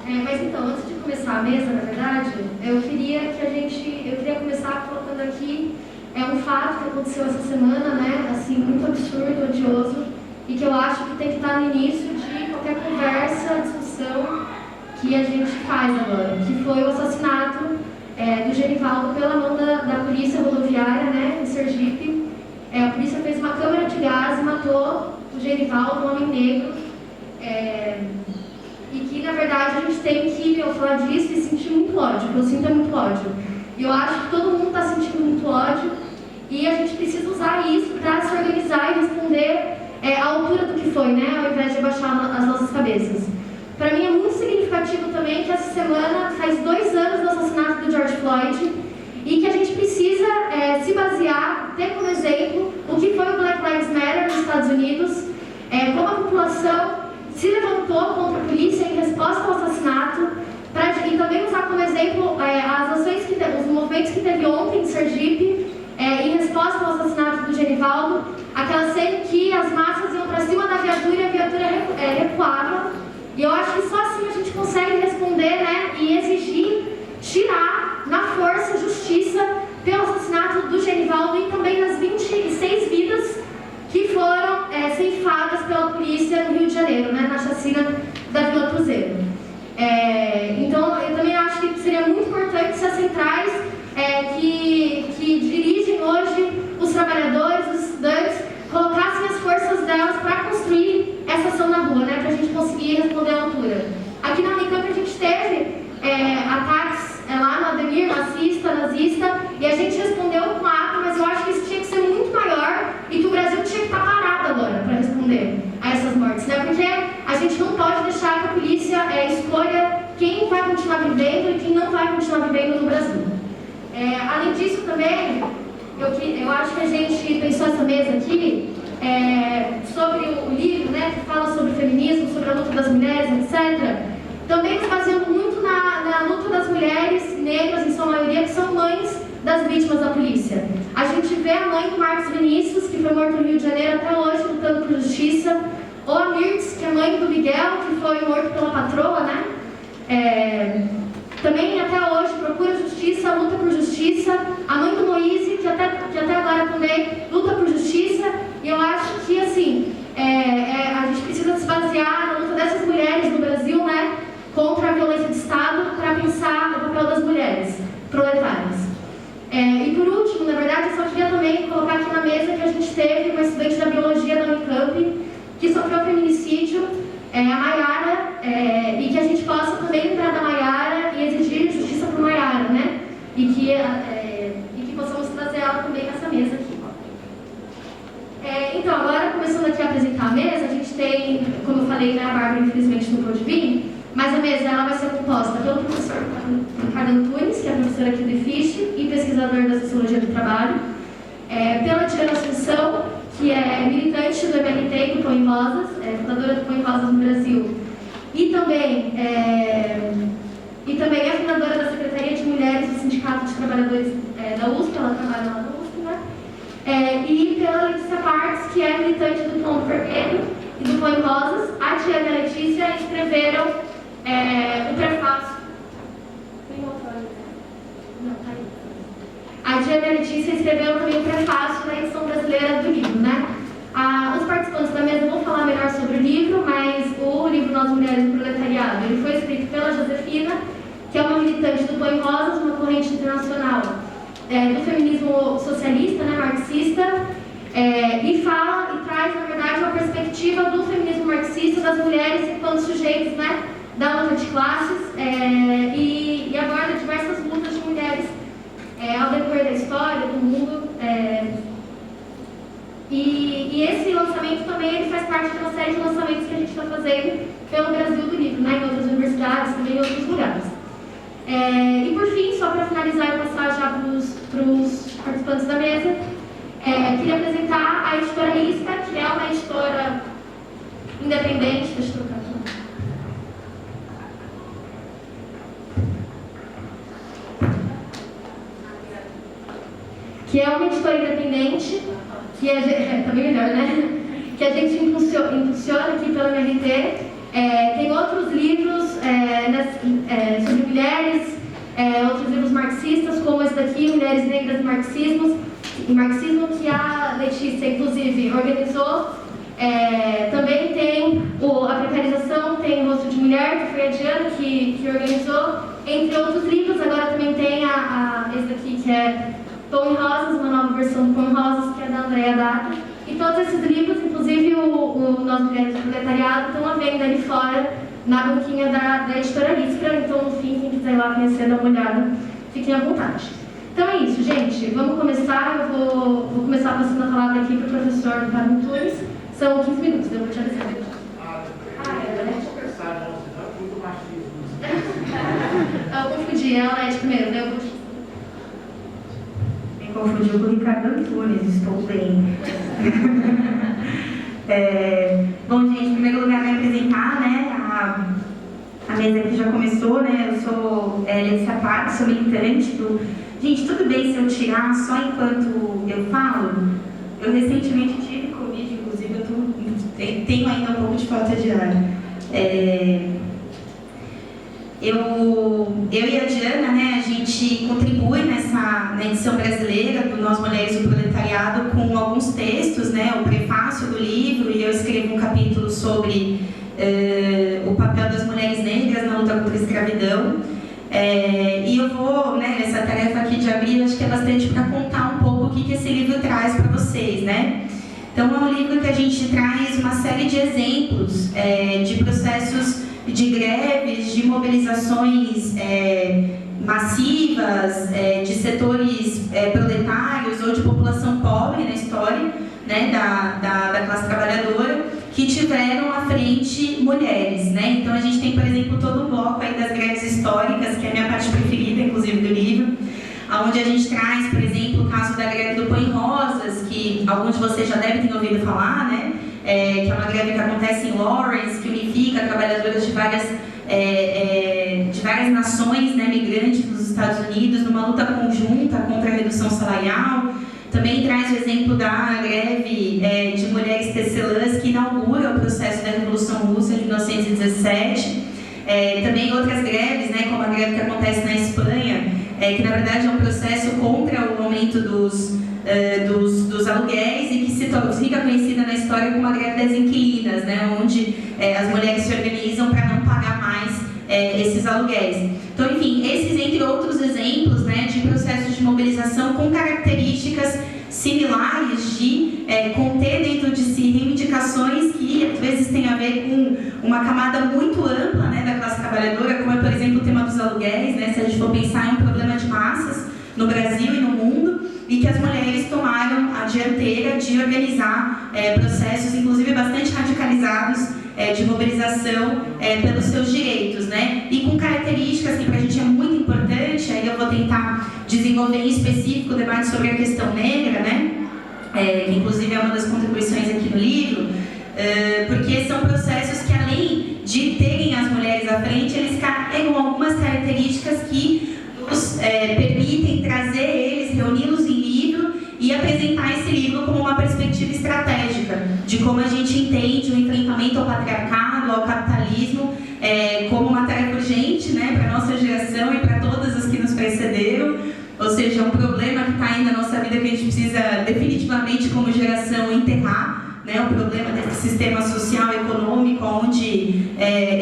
Mas então, antes de começar a mesa, na verdade, eu queria começar colocando aqui um fato que aconteceu essa semana, né, assim, muito absurdo, odioso, e que eu acho que tem que estar no início de qualquer conversa, discussão que a gente faz agora, que foi o assassinato do Genivaldo pela mão da polícia rodoviária, né, em Sergipe. A polícia fez uma câmara de gás e matou o Genivaldo, um homem negro, e que, na verdade, a gente tem que falar disso e sentir muito ódio, porque eu sinto muito ódio. E eu acho que todo mundo está sentindo muito ódio e a gente precisa usar isso para se organizar e responder à altura do que foi, né, ao invés de abaixar as nossas cabeças. Para mim é muito significativo também que essa semana faz 2 anos do assassinato do George Floyd e que a gente precisa se basear, ter como exemplo o que foi o Black Lives Matter nos Estados Unidos, como a população se levantou contra a polícia em resposta ao assassinato, e também usar como exemplo as ações os movimentos que teve ontem em Sergipe, em resposta ao assassinato do Genivaldo, aquela cena em que as massas iam para cima da viatura e a viatura recuava. E eu acho que só assim a gente consegue responder, né, e exigir, tirar na força justiça pelo assassinato do Genivaldo e também nas 26 vidas que foram ceifadas pela polícia no Rio de Janeiro, né, na chacina da Vila Cruzeiro. Então, eu também acho que seria muito importante se as centrais que dirigem hoje os trabalhadores, os estudantes, colocassem as forças delas para construir essa ação na rua, né, para a gente conseguir responder à altura. Aqui na Unicamp a gente teve ataques lá no Ademir, nazista, e a gente respondeu com ato, mas eu acho que isso tinha que ser muito maior e que o Brasil tinha que estar parado agora para responder a essas mortes, né, porque a gente não pode deixar que a polícia escolha quem vai continuar vivendo e quem não vai continuar vivendo no Brasil. Além disso também, eu acho que a gente pensou essa mesa aqui sobre o livro, né, que fala sobre o feminismo, sobre a luta das mulheres, etc. Também se baseando muito na luta das mulheres negras, em sua maioria, que são mães das vítimas da polícia. A gente vê a mãe do Marcos Vinícius, que foi morto no Rio de Janeiro até hoje, lutando por justiça, ou a Mirtz, que é mãe do Miguel, que foi morto pela patroa, né? Também até hoje procura justiça, luta por justiça. A mãe do Moise, que até agora também luta por justiça. E eu acho que, assim, a gente precisa se basear na luta dessas mulheres no Brasil, né, contra a violência de Estado, para pensar o papel das mulheres proletárias. E por último, na verdade, eu só queria também colocar aqui na mesa que a gente teve uma estudante da biologia da Unicamp que sofreu feminicídio, a Maiara, e que a gente possa também lembrar da Maiara e exigir justiça por Maiara, né? E que possamos trazer ela também nessa mesa aqui. Então, agora começando aqui a apresentar a mesa, a gente tem, como eu falei, né, a Bárbara infelizmente não pôde vir, mas a mesa ela vai ser composta pelo professor Ricardo Antunes, que é professor aqui do IFISH e pesquisador da Sociologia do Trabalho, pela Tirana Assunção, que é militante do MLT e do Pão em Rosas, fundadora do Pão em Rosas no Brasil, e também é fundadora da Secretaria de Mulheres do Sindicato de Trabalhadores da USP, ela trabalha lá na USP, né? E pela Letícia Partes, que é militante do Tom Vermelho e do Pão em Rosas. A Diana e a Letícia escreveram o prefácio. A Diana e a Letícia escreveram também o prefácio da edição brasileira do livro, né? Os participantes da mesa vão falar melhor sobre o livro, mas o livro Nós Mulheres no Proletariado, ele foi escrito pela Josefina, que é uma militante do Pão em Rosas, uma corrente internacional do feminismo socialista, né, marxista, e fala e traz, na verdade, uma perspectiva do feminismo marxista das mulheres enquanto sujeitos, né, da luta de classes, e aborda diversas lutas de mulheres ao decorrer da história, do mundo. E esse lançamento também ele faz parte de uma série de lançamentos que a gente está fazendo pelo Brasil do livro, né, em outras universidades, também em outros lugares. E por fim, só para finalizar e passar já para os participantes da mesa, queria apresentar a editora Isca, que é uma editora independente. Deixa eu trocar aqui. Que é uma editora independente, que tá bem melhor, né? Que a gente impulsiona aqui pela MLT. Tem outros livros outros livros marxistas, como esse daqui, Mulheres Negras e Marxismo, que a Letícia, inclusive, organizou. Também tem a Precarização, tem o Rosto de Mulher, que foi a Diana que organizou, entre outros livros. Agora também tem esse daqui, que é Pão e Rosas, uma nova versão do Pão e Rosas, que é da Andrea Data. E todos esses livros, inclusive o Nós Mulheres do Proletariado, estão à venda ali fora, na banquinha da editora Líspera. Então, no fim, quem quiser ir lá conhecer, dar uma olhada, fiquem à vontade. Então é isso, gente. Vamos começar. Eu vou começar passando a palavra aqui para o professor Ricardo Antunes. São 15 minutos, eu vou te avisar. Eu confundi, é a Led primeiro, né? Me confundiu com o Ricardo Antunes, estou bem. Bom, gente, em primeiro lugar, me apresentar, né? A mesa aqui já começou, né? Eu sou Letícia Parque, sou militante do... Gente, tudo bem se eu tirar só enquanto eu falo? Eu recentemente tive Covid, inclusive eu tenho ainda um pouco de falta de ar. Eu e a Diana, né, a gente contribui na edição brasileira do Nós Mulheres do Proletariado com alguns textos, né, o prefácio do livro, e eu escrevo um capítulo sobre o papel das mulheres negras na luta contra a escravidão. E eu vou, né, nessa tarefa aqui de abrir, acho que é bastante para contar um pouco o que esse livro traz para vocês, né? Então, é um livro que a gente traz uma série de exemplos de processos de greves, de mobilizações massivas, de setores proletários ou de população pobre na história, né, da classe trabalhadora, que tiveram à frente mulheres, né? Então a gente tem, por exemplo, todo um bloco aí das greves históricas, que é a minha parte preferida, inclusive, do livro, onde a gente traz, por exemplo, o caso da greve do Pão e Rosas, que alguns de vocês já devem ter ouvido falar, né? Que é uma greve que acontece em Lawrence, que unifica trabalhadoras de várias nações, né, migrantes dos Estados Unidos, numa luta conjunta contra a redução salarial. Também traz o exemplo da greve de mulheres tecelãs, que inaugura o processo da Revolução Russa de 1917. Também outras greves, né, como a greve que acontece na Espanha, que na verdade é um processo contra o aumento dos aluguéis e que fica conhecida na história como a greve das inquilinas, né, onde as mulheres se organizam para não pagar mais esses aluguéis. Então, enfim, esses entre outros exemplos, né, de processos de mobilização com características similares de conter dentro de si reivindicações que às vezes têm a ver com uma camada muito ampla, né, da classe trabalhadora, como é, por exemplo, o tema dos aluguéis, né, se a gente for pensar em um problema de massas no Brasil e no mundo, e que as mulheres tomaram a dianteira de organizar processos, inclusive bastante radicalizados, de mobilização pelos seus direitos, né? E com características que para a gente é muito importante, aí eu vou tentar desenvolver em específico o debate sobre a questão negra, né? Que inclusive é uma das contribuições aqui no livro, porque são processos que, além de terem as mulheres à frente, eles carregam algumas características que nos permitem trazer eles, reuni-los em livro e apresentar esse livro como uma perspectiva estratégica de como a gente entende o enfrentamento ao patriarcado, ao capitalismo, como uma tarefa urgente, né, para a nossa geração e para todas as que nos precederam, ou seja, um problema que está aí na nossa vida que a gente precisa definitivamente, como geração, enterrar, né, o problema desse sistema social e econômico onde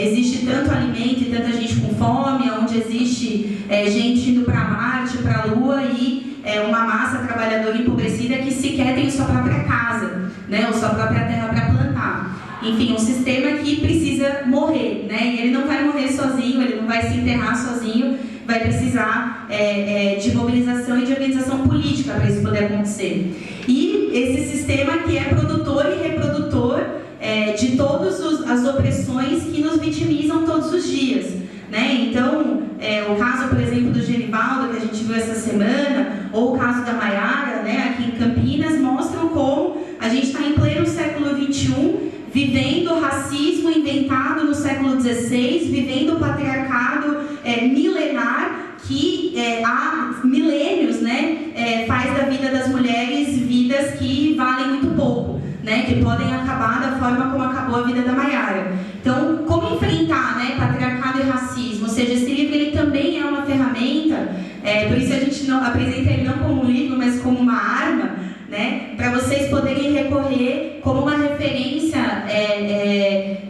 existe tanto alimento e tanta gente com fome, onde existe gente indo para Marte, para a Lua e uma massa trabalhadora empobrecida que sequer tem sua própria casa, né, ou sua própria terra para plantar. Enfim, um sistema que precisa morrer, né, e ele não vai morrer sozinho, ele não vai se enterrar sozinho, vai precisar de mobilização e de organização política para isso poder acontecer. E esse sistema que é produtor e reprodutor de todas as opressões que nos vitimizam todos os dias, né? Então, o caso, por exemplo, do Genivaldo, que a gente viu essa semana, ou o caso da Maiara, né, aqui em Campinas, mostram como a gente está em pleno século XXI, vivendo o racismo inventado no século XVI, vivendo o patriarcado milenar que há milênios, né, faz da vida das mulheres vidas que valem muito pouco, né, que podem acabar da forma como acabou a vida da Maiara. Então, como enfrentar, né, patriarcado e racismo? Ou seja, esse livro ele também é uma ferramenta Por isso a gente não apresenta ele não como um livro, mas como uma arma, né? Para vocês poderem recorrer como uma referência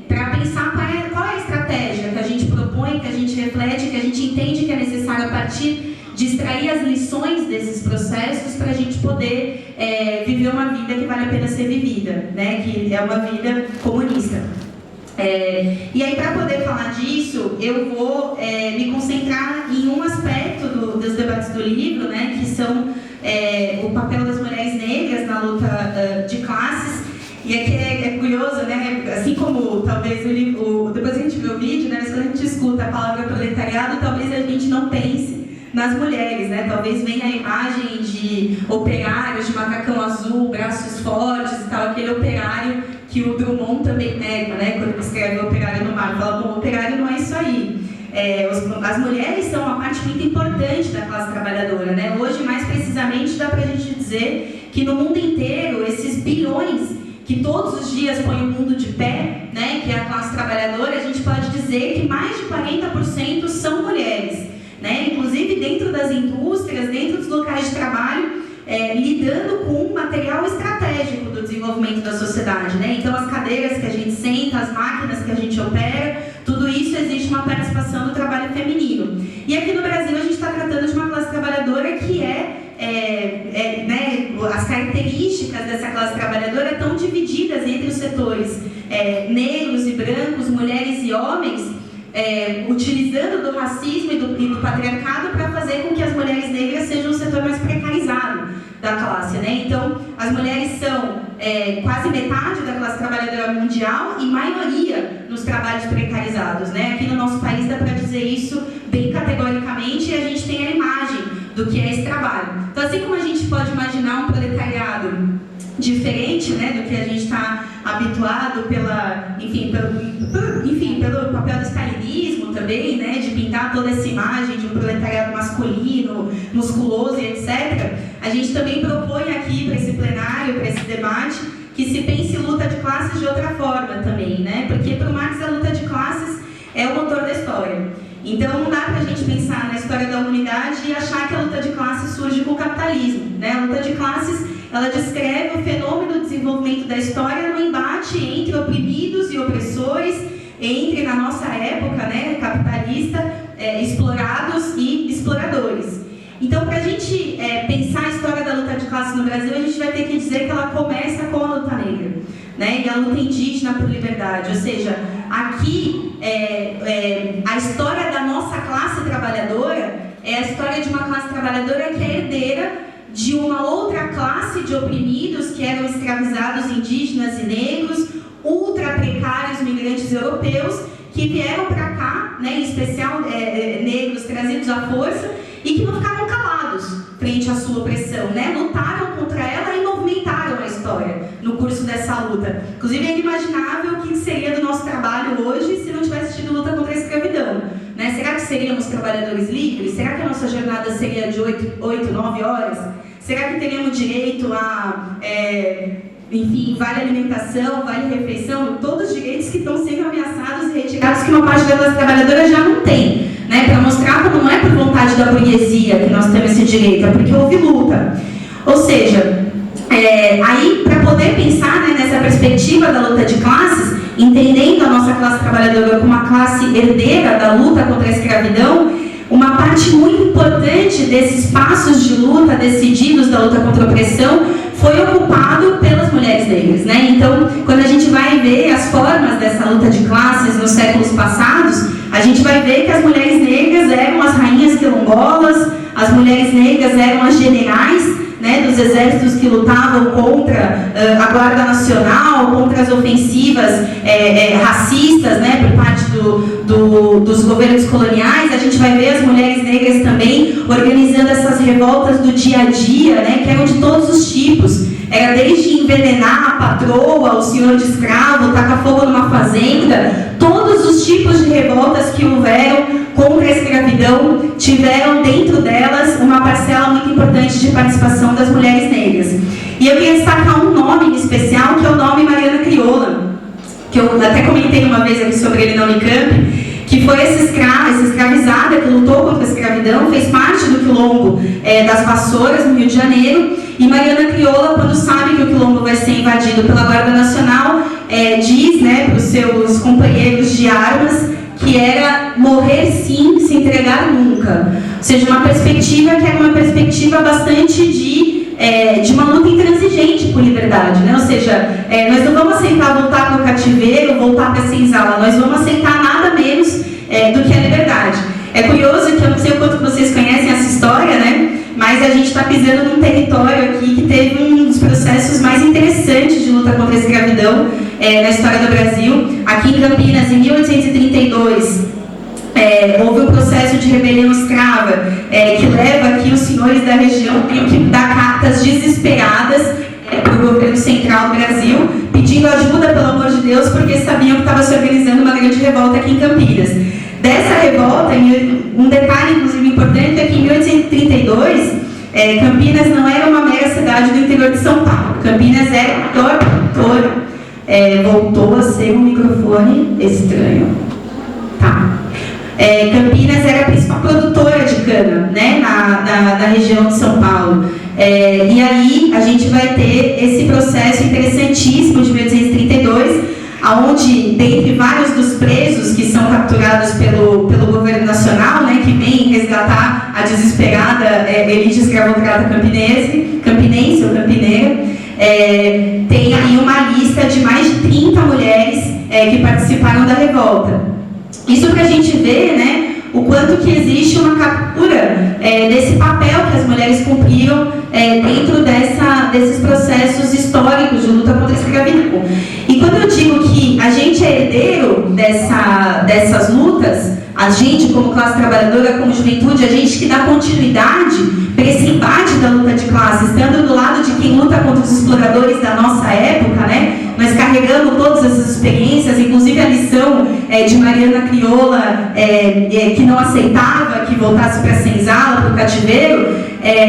para pensar qual é a estratégia que a gente propõe, que a gente reflete, que a gente entende que é necessário a partir de extrair as lições desses processos para a gente poder viver uma vida que vale a pena ser vivida, né? Que é uma vida comunista. E aí, para poder falar disso, eu vou me concentrar em um aspecto dos debates do livro, né? Que são o papel das mulheres negras na luta de classes. E aqui é curioso, né? Assim como talvez depois a gente vê o vídeo, né? Mas quando a gente escuta a palavra proletariado, talvez a gente não pense nas mulheres, né? Talvez venha a imagem de operários de macacão azul, braços fortes e tal, aquele operário que o Drummond também nega, né? Quando ele escreve o Operário no Mar, fala, bom, o operário não é isso aí. As mulheres são uma parte muito importante da classe trabalhadora, né? Hoje, mais precisamente, dá pra gente dizer que no mundo inteiro, esses bilhões que todos os dias põem o mundo de pé, né? Que é a classe trabalhadora, a gente pode dizer que mais de 40% são mulheres, né? Inclusive dentro das indústrias, dentro dos locais de trabalho, lidando com material estratégico do desenvolvimento da sociedade, né? Então, as cadeiras que a gente senta, as máquinas que a gente opera, tudo isso existe uma participação do trabalho feminino. E aqui no Brasil, a gente está tratando de uma classe trabalhadora que né, as características dessa classe trabalhadora estão divididas entre os setores negros e brancos, mulheres e homens, utilizando do racismo e do patriarcado para fazer com que as mulheres negras sejam o setor mais precarizado da classe, né? Então, as mulheres são quase metade da classe trabalhadora mundial e maioria nos trabalhos precarizados, né? Aqui no nosso país dá para dizer isso bem categoricamente e a gente tem a imagem do que é esse trabalho. Então, assim como a gente pode imaginar um proletariado diferente, né, do que a gente está habituado pelo papel do stalinismo também, né, de pintar toda essa imagem de um proletariado masculino, musculoso e etc. A gente também propõe aqui para esse plenário, para esse debate, que se pense luta de classes de outra forma também, né, porque para o Marx a luta de classes é o motor da história. Então não dá para a gente pensar na história da humanidade e achar que a luta de classes surge com o capitalismo, né? A luta de classes, ela descreve o fenômeno do desenvolvimento da história no embate entre oprimidos e opressores, entre, na nossa época, né, capitalista, explorados e exploradores. Então, para a gente pensar a história da luta de classes no Brasil, a gente vai ter que dizer que ela começa com a luta negra, né, e a luta indígena por liberdade. Ou seja, aqui a história da nossa classe trabalhadora é a história de uma classe trabalhadora que é herdeira de uma outra classe de oprimidos que eram escravizados indígenas e negros, ultra precários migrantes europeus que vieram para cá, né, em especial negros trazidos à força e que não ficaram calados frente à sua opressão, né? Lutaram contra ela e movimentaram a história no curso dessa luta. Inclusive, é inimaginável o que seria do nosso trabalho hoje se não tivesse tido luta contra a escravidão, né? Será que seríamos trabalhadores livres? Será que a nossa jornada seria de 8, 9 horas? Será que teríamos direito a, vale alimentação, vale refeição? Todos os direitos que estão sendo ameaçados e retirados que uma parte da classe trabalhadora já não tem, né? Para mostrar como não é por vontade da burguesia que nós temos esse direito, é porque houve luta. Ou seja, aí para poder pensar, né, nessa perspectiva da luta de classes, entendendo a nossa classe trabalhadora como uma classe herdeira da luta contra a escravidão, uma parte muito importante desses passos de luta decididos da luta contra a opressão foi ocupado pelas mulheres negras, né? Então, quando a gente vai ver as formas dessa luta de classes nos séculos passados, a gente vai ver que as mulheres negras eram as rainhas quilombolas, as mulheres negras eram as generais, né, dos exércitos que lutavam contra a Guarda Nacional, contra as ofensivas racistas, né, por parte dos governos coloniais. A gente vai ver as mulheres negras também organizando essas revoltas do dia a dia, né, que eram de todos os tipos. Era desde envenenar a patroa, o senhor de escravo, tacar fogo numa fazenda. Todos os tipos de revoltas que houveram contra a escravidão tiveram dentro delas uma parcela muito importante de participação das mulheres negras. E eu queria destacar um nome em especial, que é o nome Mariana Crioula, que eu até comentei uma vez aqui sobre ele na Unicamp, que foi essa escravizada que lutou contra a escravidão, fez parte do quilombo das Vassouras, no Rio de Janeiro. E Mariana Crioula, quando sabe que o quilombo vai ser invadido pela Guarda Nacional, diz, né, para os seus companheiros de armas que era morrer sim, se entregar nunca. Ou seja, uma perspectiva que era uma perspectiva bastante de uma luta intransigente por liberdade, né? Ou seja, nós não vamos aceitar voltar para o cativeiro, voltar para a senzala, nós vamos aceitar nada menos do que a liberdade. É curioso que eu não sei o quanto vocês conhecem essa história, né? Mas a gente está pisando num território aqui que teve um dos processos mais interessantes de luta contra a escravidão na história do Brasil. Aqui em Campinas, em 1832, houve um processo de rebelião escrava que leva aqui os senhores da região que dar cartas desesperadas para o governo central do Brasil, pedindo ajuda, pelo amor de Deus, porque sabiam que estava se organizando uma grande revolta aqui em Campinas. Dessa revolta, um detalhe inclusive importante é que em 1832, Campinas não era uma mera cidade do interior de São Paulo. Campinas era o maior produtor. Voltou a ser um microfone estranho. Tá. Campinas era a principal produtora de cana, né, na região de São Paulo. E aí a gente vai ter esse processo interessantíssimo de 1832, onde, dentre vários dos presos que são capturados pelo governo nacional, né, que vem resgatar a desesperada elite escravocrata campinense ou campineira, tem aí uma lista de mais de 30 mulheres que participaram da revolta. Isso para a gente ver, né, o quanto que existe uma captura desse papel que as mulheres cumpriram dentro desses processos históricos de luta contra a escravidão. E quando eu digo que a gente é herdeiro dessas lutas, a gente como classe trabalhadora, como juventude, a gente que dá continuidade para esse embate da luta de classe, estando do lado de quem luta contra os exploradores da nossa época, né? Nós carregamos todas essas experiências, inclusive a lição de Mariana Crioula, que não aceitava que voltasse para a senzala, para o cativeiro.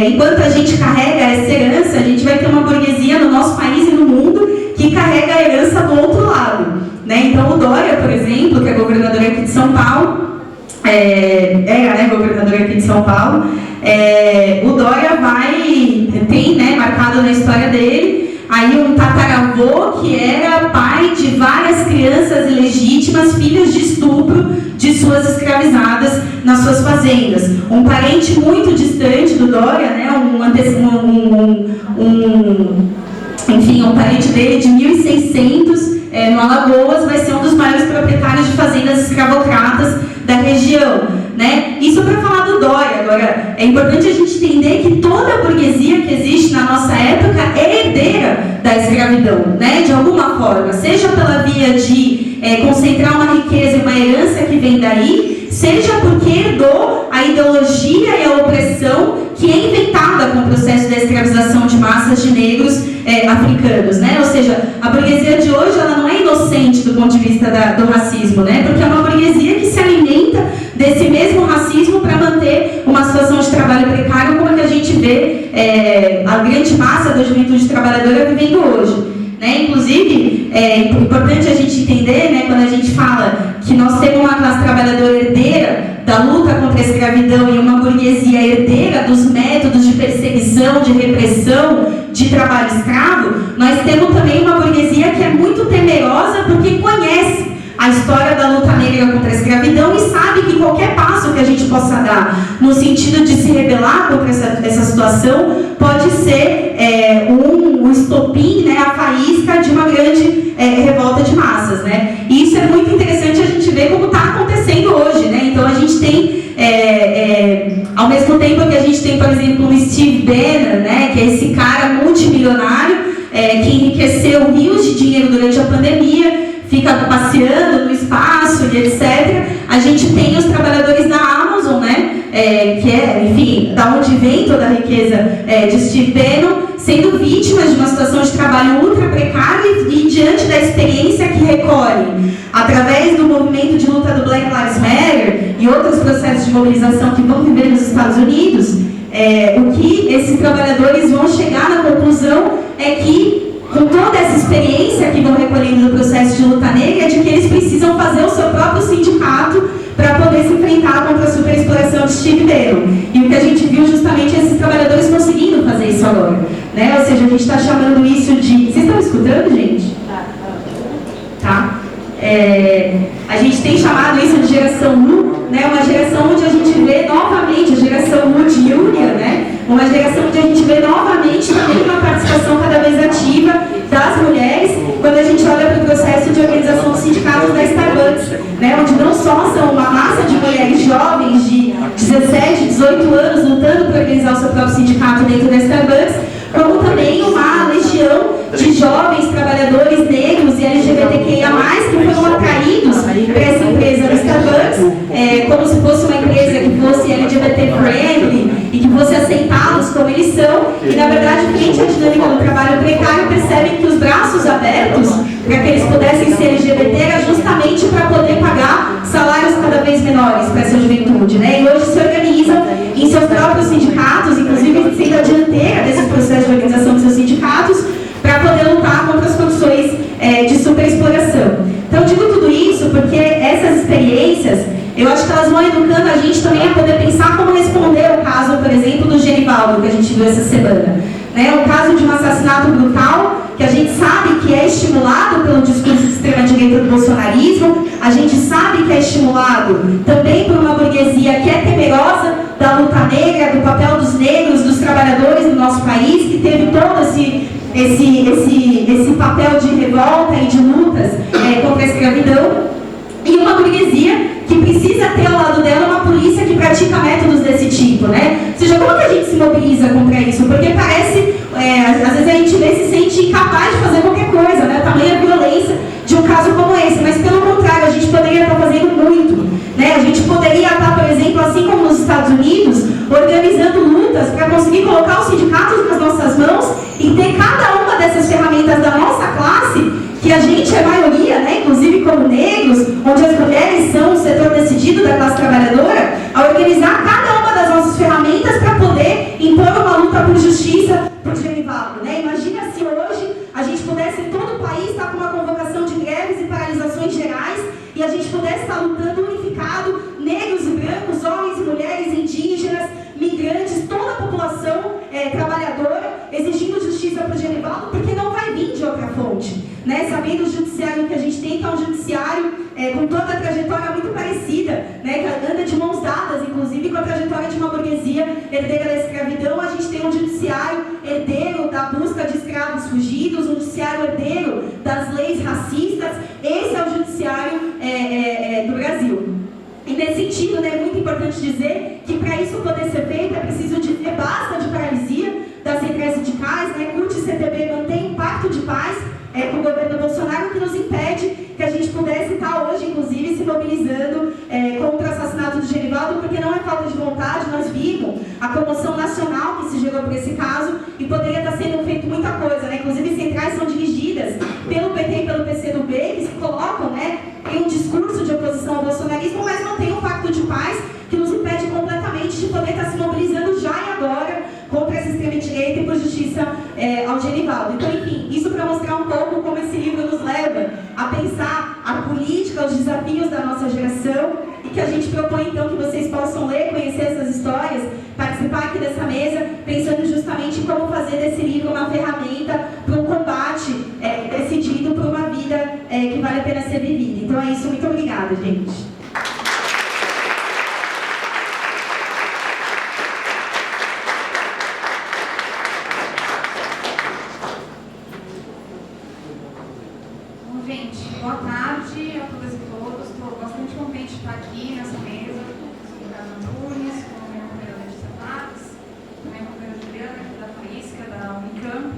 Enquanto a gente carrega essa herança, a gente vai ter uma burguesia no nosso país e no mundo que carrega a herança do outro lado, né? Então o Dória, por exemplo, que é governador aqui de São Paulo, governador aqui de São Paulo, o Dória tem, né, marcado na história dele, aí um tataravô que era pai de várias crianças ilegítimas, filhos de estupro de suas escravizadas nas suas fazendas. Um parente muito distante do Dória, né, um parente dele de 1600, no Alagoas, vai ser um dos maiores proprietários de fazendas escravocratas da região, né? Isso para falar do Dória. Agora, é importante a gente entender que toda a burguesia que existe na nossa época é herdeira da escravidão, né? De alguma forma, seja pela via de concentrar uma riqueza e uma herança que vem daí, seja porque herdou a ideologia e a opressão que é inventada com o processo da escravização de massas de negros africanos, né? Ou seja, a burguesia de hoje ela não é inocente do ponto de vista do racismo, né? Porque é uma burguesia que se alimenta desse mesmo racismo para manter uma situação de trabalho precário como a que a gente vê a grande massa da juventude trabalhadora vivendo hoje. Né? Inclusive, é importante a gente entender, né, quando a gente fala que nós temos uma classe trabalhadora herdeira da luta contra a escravidão e uma burguesia herdeira dos métodos de perseguição, de repressão, de trabalho escravo, nós temos também uma burguesia que é muito temerosa porque conhece a história da luta negra contra a escravidão e sabe que qualquer passo que a gente possa dar no sentido de se rebelar contra essa situação pode ser um estopim, né, a faísca de uma grande revolta de massas, né? E isso é muito interessante a gente ver como está acontecendo hoje, né? Então a gente tem, ao mesmo tempo que a gente tem, por exemplo, um Steve Bannon, né, que é esse cara multimilionário que enriqueceu rios de dinheiro durante a pandemia, fica passeando no espaço e etc. A gente tem os trabalhadores da Amazon, né? Que enfim, da onde vem toda a riqueza de Steve Bannon, sendo vítimas de uma situação de trabalho ultra precária e diante da experiência que recolhem através do movimento de luta do Black Lives Matter e outros processos de mobilização que vão viver nos Estados Unidos, o que esses trabalhadores vão chegar na conclusão é que, com toda essa experiência que vão recolhendo no processo de luta negra, é de que eles precisam fazer o seu próprio sindicato para poder se enfrentar contra a superexploração de Steve Bannon. E o que a gente viu justamente é esses trabalhadores conseguindo fazer isso agora. Né? Ou seja, a gente está chamando isso de... Vocês estão escutando, gente? Tá? A gente tem chamado isso de geração U, né? Uma geração onde a gente vê novamente, a geração U de Yuria, né? Uma geração onde a gente vê novamente também uma participação cada vez ativa das mulheres, quando a gente olha para o processo de organização dos sindicatos da Starbucks, né? Onde não só são uma massa de mulheres jovens de 17, 18 anos lutando para organizar o seu próprio sindicato dentro da Starbucks, como também uma legião de jovens trabalhadores negros e LGBTQIA+, que foram atraídos para essa empresa do Starbucks, como se fosse uma empresa que fosse LGBT friendly e que fosse aceitá-los como eles são, e na verdade, frente à dinâmica do trabalho precário, percebem que os braços abertos para que eles pudessem ser LGBT era justamente para poder pagar salários cada vez menores para essa juventude, né? E hoje se organizam em seus próprios sindicatos, inclusive sendo a dianteira desse processo de organização dos seus sindicatos, para poder lutar contra as condições de superexploração. Então, digo tudo isso porque essas experiências, eu acho que elas vão educando a gente também a poder pensar como responder ao caso, por exemplo, do Genivaldo, que a gente viu essa semana. Né? Um caso de um assassinato brutal, que a gente sabe que é estimulado pelo discurso de extrema-direita do bolsonarismo, a gente sabe que é estimulado também por uma burguesia que é temerosa da luta negra, do papel dos negros, dos trabalhadores do nosso país, que teve todo esse papel de revolta e de lutas contra a escravidão, e uma burguesia que precisa ter ao lado dela uma polícia que pratica métodos desse tipo, né? Ou seja, como que a gente se mobiliza contra isso? Porque parece, às vezes a gente se sente incapaz de fazer qualquer coisa, né? Tamanha violência de um caso como esse, mas pelo contrário, a gente poderia estar fazendo muito, né? A gente poderia estar, por exemplo, assim como nos Estados Unidos, organizando lutas para conseguir colocar os sindicatos nas nossas mãos e ter cada uma dessas ferramentas da nossa classe, que a gente é maioria, né, inclusive como negros, onde as mulheres são o setor decidido da classe trabalhadora, a organizar cada uma das nossas ferramentas para poder impor uma luta por justiça para o Genivaldo, né? Imagina se hoje a gente pudesse em todo o país estar com uma convocação de greves e paralisações gerais e a gente pudesse estar lutando unificado, negros e brancos, homens e mulheres, indígenas, migrantes, toda a população trabalhadora, exigindo justiça para o Genivaldo, porque não vai vir de outra fonte, né? Sabendo o judiciário que a gente tem, que é um judiciário com toda a trajetória muito parecida, né? Que anda de mãos dadas, inclusive, com a trajetória de uma burguesia herdeira da escravidão. A gente tem um judiciário herdeiro da busca de escravos fugidos, um judiciário herdeiro das leis racistas. Esse é o judiciário do Brasil. E nesse sentido, né, é muito importante dizer que para isso poder ser feito é preciso dizer basta de paralisia das centrais sindicais, né? CUT e CTB mantém um pacto de paz com o governo Bolsonaro que nos impede que a gente pudesse estar hoje, inclusive, se mobilizando contra o assassinato do Genivaldo, porque não é falta de vontade, nós vimos a comoção nacional que se gerou por esse caso e poderia estar sendo feito muita coisa, né? Inclusive, centrais são dirigidas pelo PT e pelo PCdoB, que se colocam, né, em um discurso de oposição ao bolsonarismo, mas não tem um pacto de paz que nos impede completamente de poder estar se mobilizando já e agora contra essa extrema-direita e por justiça ao Genivaldo. Então, enfim, isso para mostrar um pouco como esse livro nos leva a pensar a política, os desafios da nossa geração, e que a gente propõe, então, que vocês possam ler, conhecer essas histórias, participar aqui dessa mesa, pensando justamente em como fazer desse livro uma ferramenta para um combate decidido por uma vida que vale a pena ser vivida. Então é isso, muito obrigada, gente. Gente, boa tarde a todas e todos. Estou bastante contente de estar aqui nessa mesa. Sou Ricardo Antunes, com a minha companheira Letícia Pax, com a minha companheira Juliana, aqui da Faísca, da Unicamp.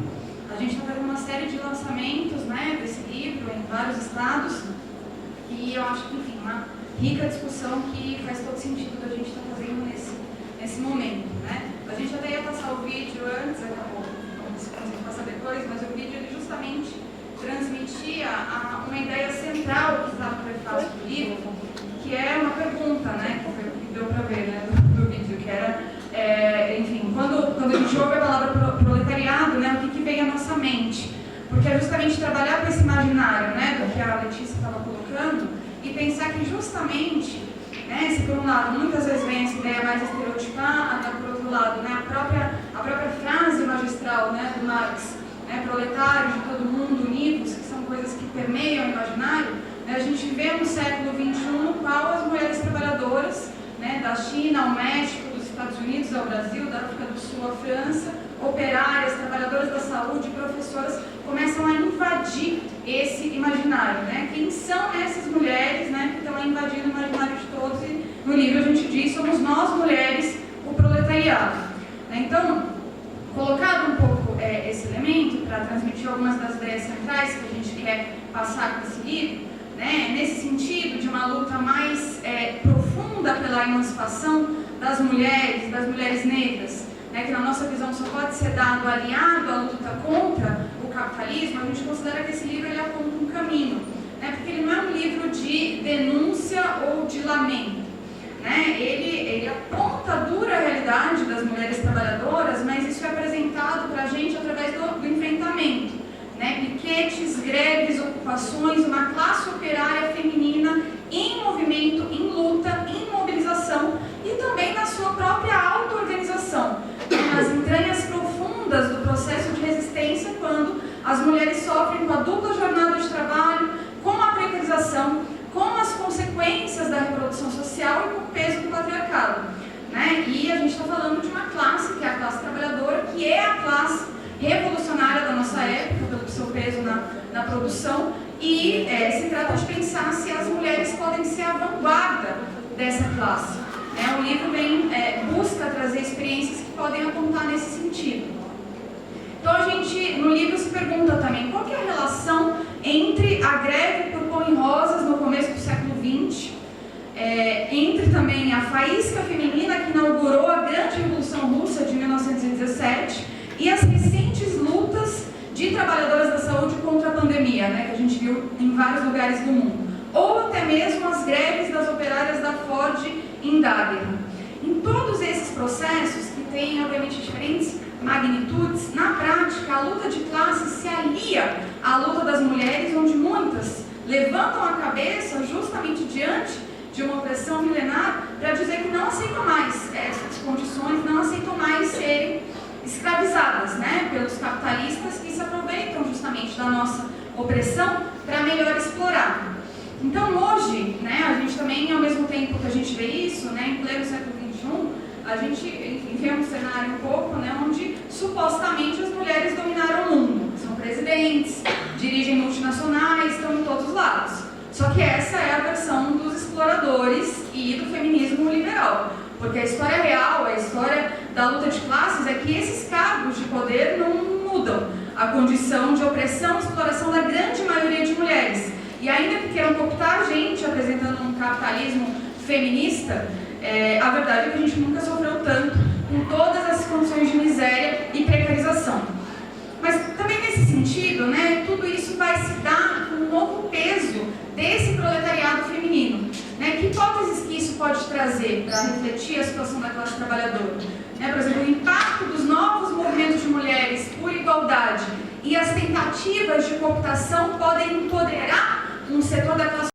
A gente está fazendo uma série de lançamentos, né, desse livro em vários estados e eu acho que, enfim, uma rica discussão que faz todo sentido da gente estar fazendo nesse momento, né? A gente até ia passar o vídeo antes, acabou, não sei se passar depois, mas o vídeo ele justamente transmitia uma ideia central que está no prefácio do livro, que é uma pergunta, né, que deu para ver, né, do vídeo, que era, enfim, quando a gente ouve a palavra proletariado, né, o que vem à nossa mente? Porque é justamente trabalhar com esse imaginário, né, do que a Letícia estava colocando, e pensar que justamente né? Se por um lado muitas vezes vem essa ideia mais estereotipada, por outro lado, né, a própria frase magistral, né, do Marx, né, proletários de todo mundo unidos, que são coisas que permeiam o imaginário, né, a gente vê no século XXI no qual as mulheres trabalhadoras, né, da China ao México, dos Estados Unidos ao Brasil, da África do Sul à França, operárias, trabalhadoras da saúde, professoras, começam a invadir esse imaginário, né? Quem são essas mulheres, né, que estão invadindo o imaginário de todos? E no livro a gente diz, somos nós mulheres, o proletariado. Então, colocado um pouco esse elemento para transmitir algumas das ideias centrais que a gente quer passar com esse livro, né, nesse sentido de uma luta mais profunda pela emancipação das mulheres negras, né, que na nossa visão só pode ser dado aliado à luta contra o capitalismo, a gente considera que esse livro ele aponta um caminho, né, porque ele não é um livro de denúncia ou de lamento, né, ele aponta a dura realidade das mulheres trabalhadoras, mas isso é apresentado para a gente através do enfrentamento, né, piquetes, greves, ocupações, uma classe operária feminina em movimento, em luta, em mobilização e também na sua própria auto-organização, nas entranhas profundas do processo de resistência, quando as mulheres sofrem com a dupla jornada de trabalho, com a precarização, com as consequências da reprodução social e com o peso do patriarcado, né? E a gente está falando de uma classe, que é a classe trabalhadora, que é a classe revolucionária da nossa época, pelo seu peso na produção, e se trata de pensar se as mulheres podem ser a vanguarda dessa classe. O livro busca trazer experiências que podem apontar nesse sentido. Então a gente, no livro, se pergunta também qual que é a relação entre a greve por pão e rosas no começo do século XX, entre também a faísca feminina que inaugurou a grande Revolução Russa de 1917 e as recentes lutas de trabalhadoras da saúde contra a pandemia, né, que a gente viu em vários lugares do mundo, ou até mesmo as greves das operárias da Ford em Dagenham. Em todos esses processos, que têm obviamente diferentes magnitudes, na prática a luta de classe se alia à luta das mulheres, onde muitas levantam a cabeça justamente diante de uma opressão milenar para dizer que não aceitam mais essas condições, não aceitam mais serem escravizadas, né, pelos capitalistas que se aproveitam justamente da nossa opressão para melhor explorar. Então hoje, né, a gente também, ao mesmo tempo que a gente vê isso, né, em pleno século XXI, a gente vê um cenário um pouco, né, onde supostamente as mulheres dominaram o mundo. São presidentes, dirigem multinacionais, estão em todos os lados. Só que essa é a versão dos exploradores e do feminismo liberal. Porque a história real, a história da luta de classes é que esses cargos de poder não mudam a condição de opressão e exploração da grande maioria de mulheres. E ainda que queiram cooptar a gente apresentando um capitalismo feminista, a verdade é que a gente nunca sofreu tanto com todas as condições de miséria e precarização. Mas também nesse sentido, né, tudo isso vai se dar com um novo peso desse proletariado feminino. Né? Que hipóteses que isso pode trazer para refletir a situação da classe trabalhadora? Né? Por exemplo, o impacto dos novos movimentos de mulheres por igualdade e as tentativas de cooptação podem empoderar um setor da classe.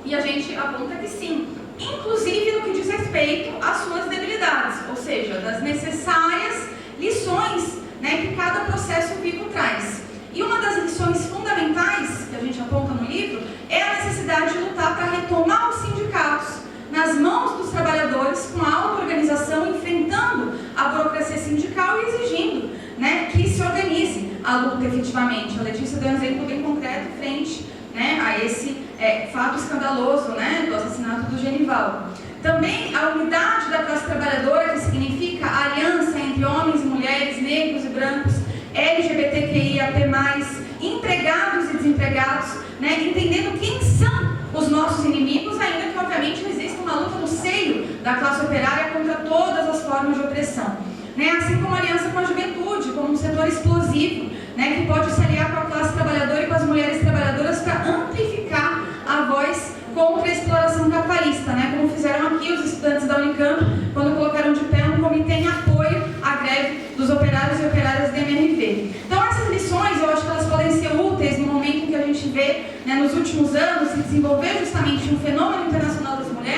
E a gente aponta que sim, inclusive no que diz respeito às suas debilidades, ou seja, das necessárias lições, né, que cada processo vivo traz. E uma das lições fundamentais que a gente aponta no livro é a necessidade de lutar para retomar os sindicatos nas mãos dos trabalhadores, com a auto-organização, enfrentando a burocracia sindical e exigindo, né, que se organize a luta efetivamente. A Letícia deu um exemplo bem concreto frente, né, a esse fato escandaloso, né, do assassinato do Genival. Também a unidade da classe trabalhadora, que significa a aliança entre homens e mulheres, negros e brancos, LGBTQIAP+, empregados e desempregados, né, entendendo quem são os nossos inimigos, ainda que obviamente exista uma luta no seio da classe operária contra todas as formas de opressão. Né, assim como a aliança com a juventude, como um setor explosivo, né, que pode se aliar com a classe trabalhadora e com as mulheres trabalhadoras para amplificar a voz contra a exploração capitalista, né, como fizeram aqui os estudantes da Unicamp, quando colocaram de pé um comitê em apoio à greve dos operários e operárias da MRV. Então essas lições, eu acho que elas podem ser úteis no momento em que a gente vê, né, nos últimos anos, se desenvolver justamente um fenômeno internacional das mulheres,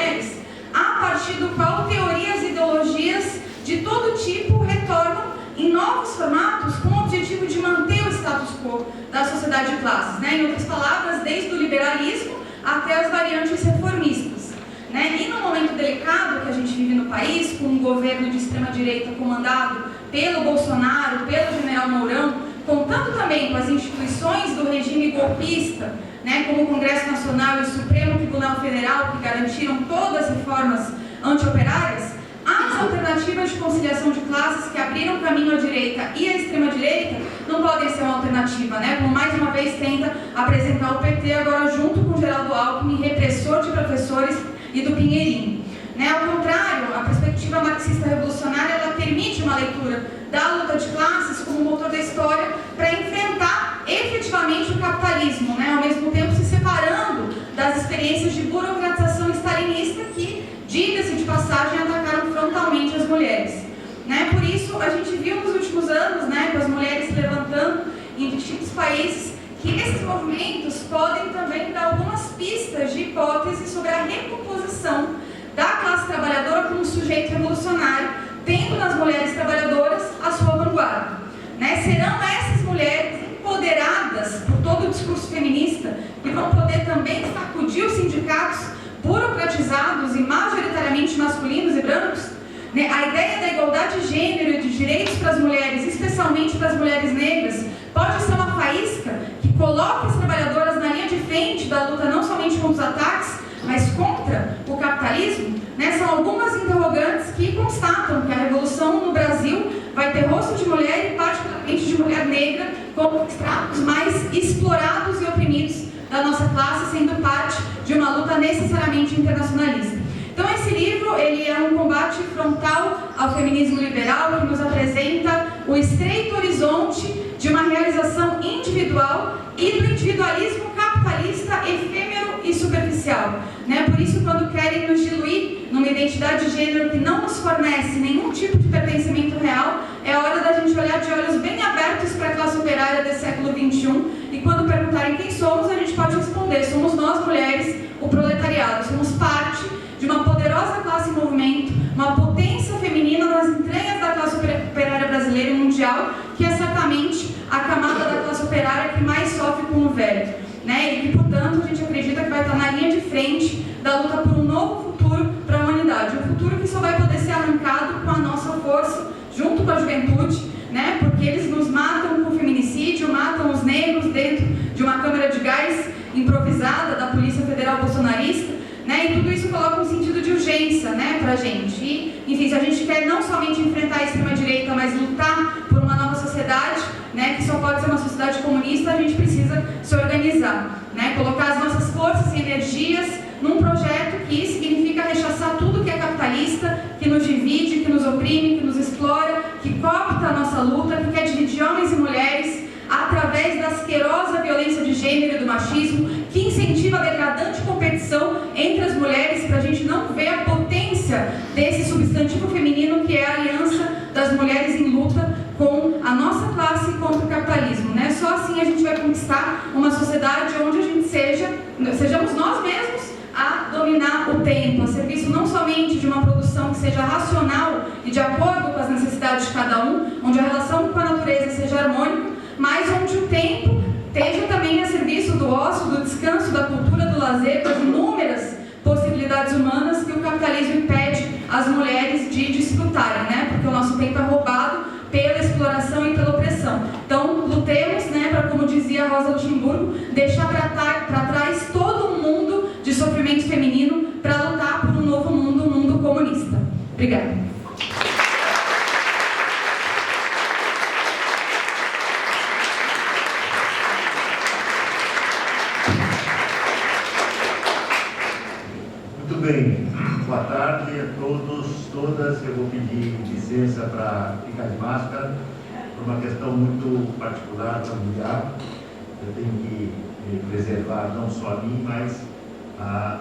debatido qual teorias e ideologias de todo tipo retornam em novos formatos com o objetivo de manter o status quo da sociedade de classes, né? Em outras palavras, desde o liberalismo até as variantes reformistas, né? E no momento delicado que a gente vive no país, com um governo de extrema-direita comandado pelo Bolsonaro, pelo general Mourão, contando também com as instituições do regime golpista, né, como o Congresso Nacional e o Supremo Tribunal Federal, que garantiram todas as reformas anti-operárias, as alternativas de conciliação de classes que abriram caminho à direita e à extrema-direita não podem ser uma alternativa, né? Como mais uma vez tenta apresentar o PT, agora junto com o Geraldo Alckmin, repressor de professores e do Pinheirinho. Né? Ao contrário, a perspectiva marxista revolucionária ela permite uma leitura da luta de classes como motor da história para enfrentar efetivamente o capitalismo, né? Ao mesmo tempo se separando das experiências de burocratização stalinista que, diga-se de passagem, atacaram frontalmente as mulheres. Né? Por isso, a gente viu nos últimos anos, né, com as mulheres se levantando em distintos países, que esses movimentos podem também dar algumas pistas de hipótese sobre a recomposição da classe trabalhadora como um sujeito revolucionário, tendo nas mulheres trabalhadoras a sua vanguarda. Né? Serão essas mulheres empoderadas por todo o discurso feminista que vão poder também sacudir os sindicatos burocratizados e majoritariamente masculinos e brancos? Né? A ideia da igualdade de gênero e de direitos para as mulheres, especialmente para as mulheres negras, pode ser uma faísca que coloque as trabalhadoras na linha de frente da luta não somente contra os ataques, mas contra o capitalismo? Né? São algumas interrogantes que constatam que a revolução no Brasil vai ter rosto de mulher e particularmente de mulher negra como estratos mais explorados e oprimidos da nossa classe, sendo parte de uma luta necessariamente internacionalista. Então esse livro ele é um combate frontal ao feminismo liberal que nos apresenta o estreito horizonte de uma realização individual e do individualismo capitalista efêmero e superficial. Né? Por isso, quando querem nos diluir numa identidade de gênero que não nos fornece nenhum tipo de pertencimento real, é hora da gente olhar de olhos bem abertos para a classe operária desse século XXI e quando perguntarem quem somos, a gente pode responder: somos nós mulheres, o proletariado, somos parte de uma poderosa classe em movimento, uma potência feminina nas entranhas da classe operária brasileira e mundial, que é certamente a camada da classe operária que mais sofre com o velho, né? E que, portanto, a gente acredita que vai estar na linha de frente da luta por um novo futuro para a humanidade, um futuro que só vai poder ser arrancado com a nossa força, junto com a juventude, né? Porque eles nos matam com feminicídio, matam os negros dentro de uma câmara de gás improvisada da Polícia Federal bolsonarista, né? E tudo isso coloca um sentido de urgência, né, para a gente. E, enfim, se a gente quer não somente enfrentar a extrema-direita, mas lutar por uma nova sociedade, né, que só pode ser uma sociedade comunista, a gente precisa se organizar, né, colocar as nossas forças e energias num projeto que significa rechaçar tudo que é capitalista, que nos divide, que nos oprime, que nos explora, que coopta a nossa luta, que quer dividir homens e mulheres através da asquerosa violência de gênero e do machismo, que incentiva a degradante competição entre as mulheres para a gente não ver a potência desse substantivo feminino que é a aliança das mulheres em luta com a nossa classe contra o capitalismo, né? Só assim a gente vai conquistar uma sociedade onde a gente sejamos nós mesmos a dominar o tempo, a serviço não somente de uma produção que seja racional e de acordo com as necessidades de cada um, onde a relação com a natureza seja harmônica, mas onde o tempo esteja também a serviço do ócio, do descanso, da cultura, do lazer, das inúmeras possibilidades humanas que o capitalismo impede as mulheres de desfrutarem, né? Porque o nosso tempo é roubado pela exploração e pela opressão. Então, lutemos, né, para, como dizia Rosa Luxemburgo, deixar para trás todo um mundo de sofrimento feminino para lutar por um novo mundo, um mundo comunista. Obrigada. Muito bem, boa tarde a todos, todas. Eu vou pedir licença para ficar de máscara, por uma questão muito particular, familiar. Eu tenho que me preservar não só a mim, mas a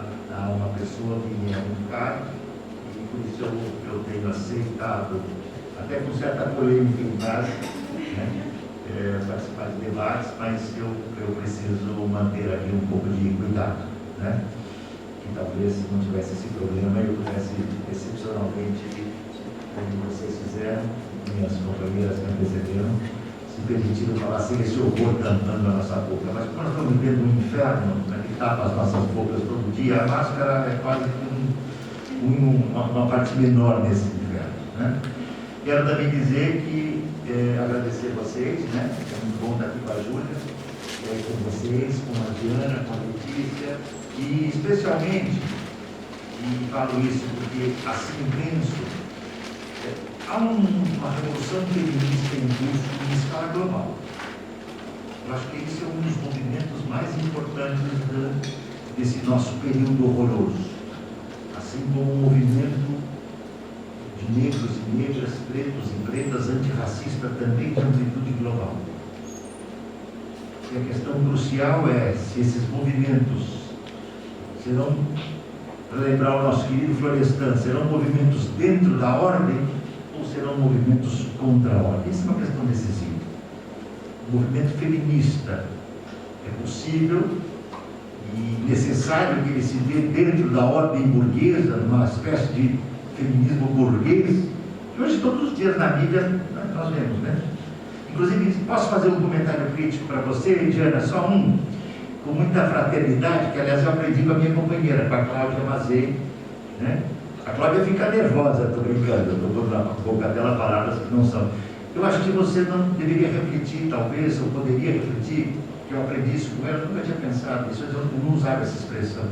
uma pessoa que me é muito cara, e por isso eu tenho aceitado, até com certa polêmica em casa, né, participar de debates, mas eu preciso manter aqui um pouco de cuidado, né? Que talvez se não tivesse esse problema eu pudesse permitiram falar sem esse horror tampando a nossa boca. Mas como nós estamos vivendo um inferno, né, que tapa as nossas bocas todo dia, a máscara é quase uma parte menor desse inferno, né? Quero também dizer que, agradecer vocês, né? É muito bom estar aqui com a Júlia, com vocês, com a Diana, com a Letícia, e especialmente, e falo isso porque assim penso, há uma revolução feminista em curso em escala global. Eu acho que esse é um dos movimentos mais importantes desse nosso período horroroso. Assim como o movimento de negros e negras, pretos e pretas, antirracista também de amplitude global. E a questão crucial é se esses movimentos serão, para lembrar o nosso querido Florestan, serão movimentos dentro da ordem ou serão movimentos contra a ordem? Essa é uma questão decisiva. O movimento feminista é possível e necessário que ele se dê dentro da ordem burguesa, numa espécie de feminismo burguês, que hoje todos os dias na mídia nós vemos, né? Inclusive, posso fazer um comentário crítico para você, Diana, só um, com muita fraternidade, que aliás eu aprendi com a minha companheira, com a Cláudia Mazei, né? A Cláudia fica nervosa, estou brincando, eu estou pondo na boca dela palavras que não são. Eu acho que você não deveria refletir, talvez, ou poderia refletir, que eu aprendi isso com ela, eu nunca tinha pensado isso, eu não usava essa expressão.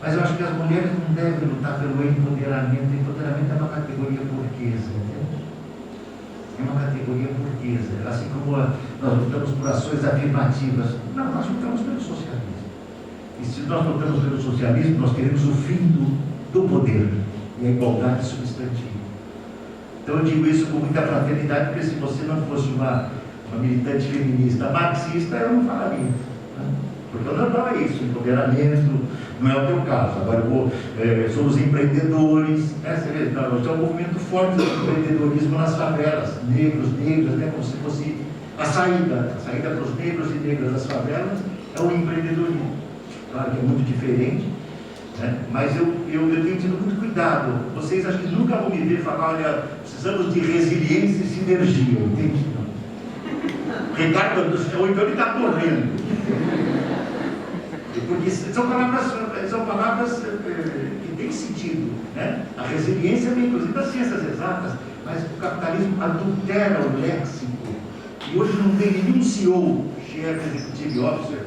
Mas eu acho que as mulheres não devem lutar pelo empoderamento. O empoderamento é uma categoria burguesa, entende? É uma categoria burguesa. Assim como nós lutamos por ações afirmativas. Não, nós lutamos pelo socialismo. E se nós lutamos pelo socialismo, nós queremos o fim do poder e a igualdade substantiva. Então eu digo isso com muita fraternidade, porque se você não fosse uma militante feminista marxista, eu não falaria. Né? Porque o normal é isso, empoderamento, não é o teu caso. Agora somos empreendedores, você vê, nós temos um movimento forte do empreendedorismo nas favelas, negros, negras, né? Como se fosse a saída para os negros e negras das favelas é o empreendedorismo. Claro que é muito diferente, né? Mas eu tenho tido muito cuidado. Vocês acho que nunca vão me ver falar, olha, precisamos de resiliência e sinergia, entende? Ricardo, ou então ele está correndo. Porque são palavras que têm sentido, né? A resiliência vem inclusive das ciências exatas, mas o capitalismo adultera o léxico. E hoje não tem nenhum CEO, Chief Executive Officer,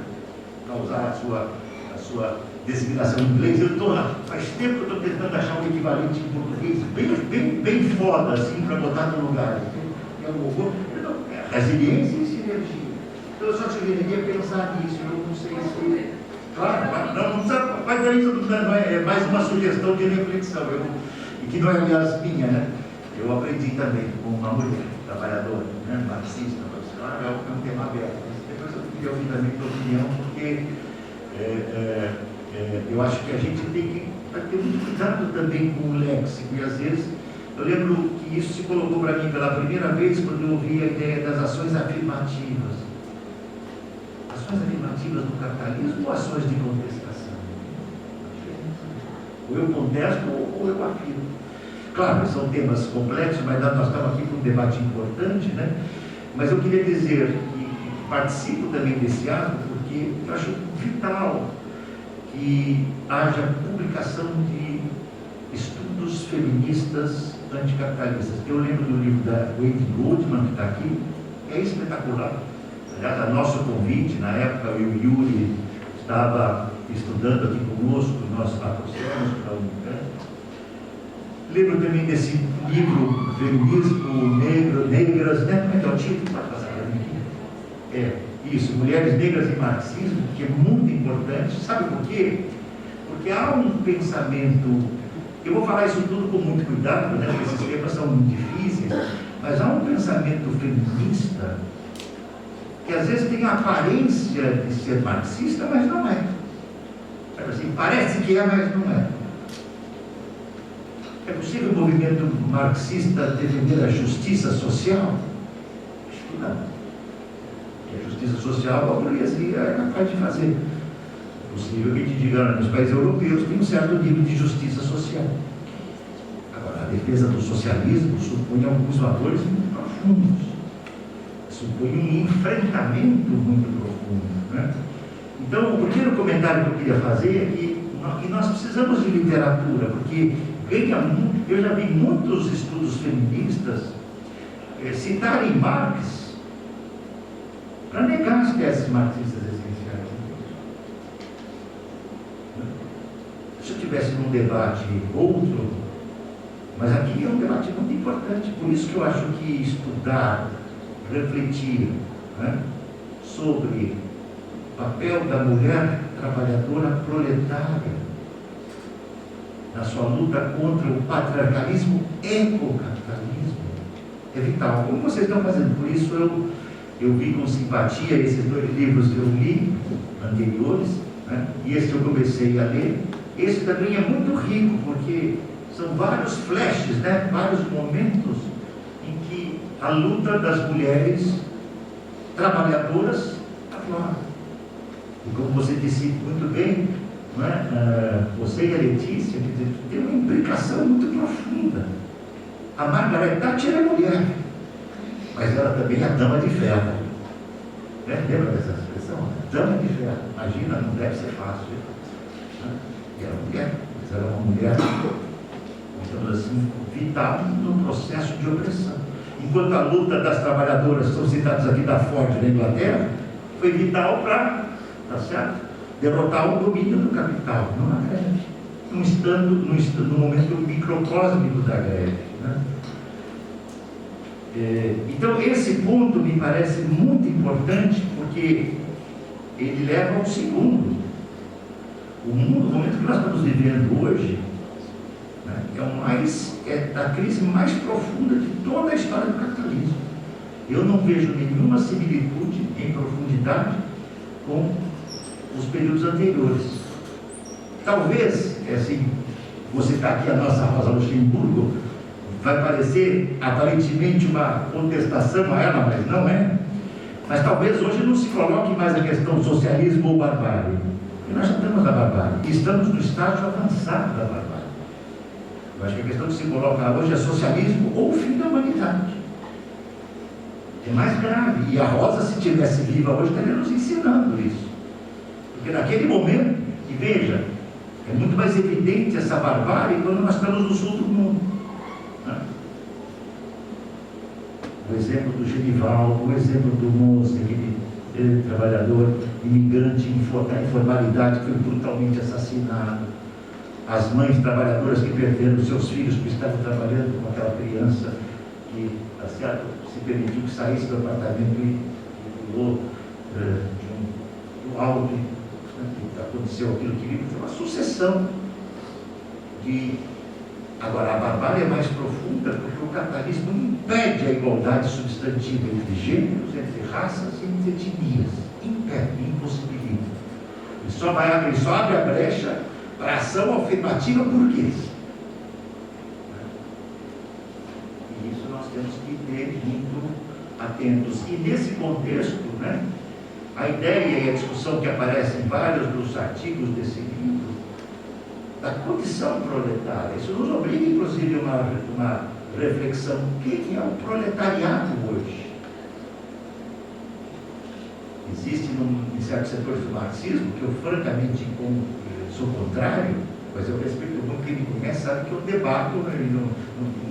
para usar a sua designação em inglês. Faz tempo que eu estou tentando achar um equivalente em português, bem foda, assim, para botar no lugar. Resiliência e sinergia. Então eu só deveria pensar nisso, eu não sei se... Claro, não precisa, mas isso não é mais uma sugestão de reflexão, e que não é, aliás, minha, né? Eu aprendi também com uma mulher trabalhadora, né, marxista, claro, é um tema aberto. Depois eu queria ouvir também a tua opinião, porque eu acho que a gente tem que ter muito cuidado também com o léxico, e às vezes, eu lembro que isso se colocou para mim pela primeira vez quando eu ouvi a ideia das ações afirmativas. Ações afirmativas no capitalismo ou ações de contestação? Ou eu contesto ou eu afirmo. Claro, são temas complexos, mas nós estamos aqui para um debate importante, né? Mas eu queria dizer que participo também desse ato porque eu acho vital que haja publicação de estudos feministas anticapitalistas. Eu lembro do livro da Wade Goldman, que está aqui, é espetacular. Aliás, a nosso convite, na época, eu e o Yuri estava estudando aqui conosco, nós lá trouxemos para o Unicamp. Lembro também desse livro, Feminismo, Negras, né? Como é que é o título? Pode passar para mim aqui. Isso, Mulheres Negras e Marxismo, que é muito importante. Sabe por quê? Porque há um pensamento, eu vou falar isso tudo com muito cuidado, né? Porque esses temas são muito difíceis, mas há um pensamento feminista que às vezes tem a aparência de ser marxista, mas não é. Assim, parece que é, mas não é. É possível o movimento marxista defender a justiça social? Acho que não. E a justiça social a burguesia é capaz de fazer. É possível que te digam, nos países europeus tem um certo nível de justiça social. Agora, a defesa do socialismo supõe alguns valores muito profundos. supõe um enfrentamento muito profundo, né? Então, o primeiro comentário que eu queria fazer é que nós precisamos de literatura, porque ganha muito. Eu já vi muitos estudos feministas citarem Marx para negar as teses marxistas essenciais. Se eu tivesse num debate outro, mas aqui é um debate muito importante, por isso que eu acho que estudar, refletir, né, sobre o papel da mulher trabalhadora proletária na sua luta contra o patriarcalismo ecocapitalismo é vital. Como vocês estão fazendo? Por isso eu vi com simpatia esses 2 livros que eu li anteriores, né, e esse eu comecei a ler. Esse também é muito rico, porque são vários flashes, né, vários momentos em que a luta das mulheres trabalhadoras aflora. E como você disse muito bem, não é? Você e a Letícia, quer dizer, tem uma implicação muito profunda. A Margaret Thatcher é mulher, mas ela também é a dama de ferro. Né? Lembra dessa expressão? Dama de ferro. Imagina, não deve ser fácil. Né? E era mulher, mas era uma mulher, digamos assim, vital no processo de opressão. Enquanto a luta das trabalhadoras, que são citadas aqui da Ford na Inglaterra, foi vital para, tá certo, derrotar o domínio do capital, não a greve, não estando no momento microcósmico da greve, né? Então esse ponto me parece muito importante, porque ele leva ao segundo. O momento que nós estamos vivendo hoje, né, é a crise mais profunda de toda a história do capitalismo. Eu não vejo nenhuma similitude em profundidade com os períodos anteriores. Talvez, assim, vou citar aqui a nossa Rosa Luxemburgo, vai parecer aparentemente uma contestação a ela, mas não é. Mas talvez hoje não se coloque mais a questão socialismo ou barbárie. Porque nós já estamos na barbárie. E estamos no estágio avançado da barbárie. Eu acho que a questão que se coloca hoje é socialismo ou o fim da humanidade. É mais grave. E a Rosa, se estivesse viva hoje, estaria nos ensinando isso. Porque naquele momento, e veja, é muito mais evidente essa barbárie quando nós estamos no sul do mundo. Né? O exemplo do Genival, o exemplo do Moço, aquele trabalhador imigrante na informalidade que foi brutalmente assassinado. As mães trabalhadoras que perderam seus filhos porque estavam trabalhando com aquela criança que, tá certo, se permitiu que saísse do apartamento e pulou do alto. Aconteceu aquilo que vive, foi uma sucessão de. Agora, a barbárie é mais profunda porque o capitalismo impede a igualdade substantiva entre gêneros, entre raças e entre etnias. Impede, impossibilita. Ele só abre a brecha para a ação afirmativa burguesa. E isso nós temos que ter muito atentos. E nesse contexto, né, a ideia e a discussão que aparece em vários dos artigos desse livro, da condição proletária, isso nos obriga, inclusive, a uma reflexão. O que é o proletariado hoje? Existe, em certos setores do marxismo, que eu francamente sou contrário, mas eu respeito muito quem me conhece, sabe que eu debato,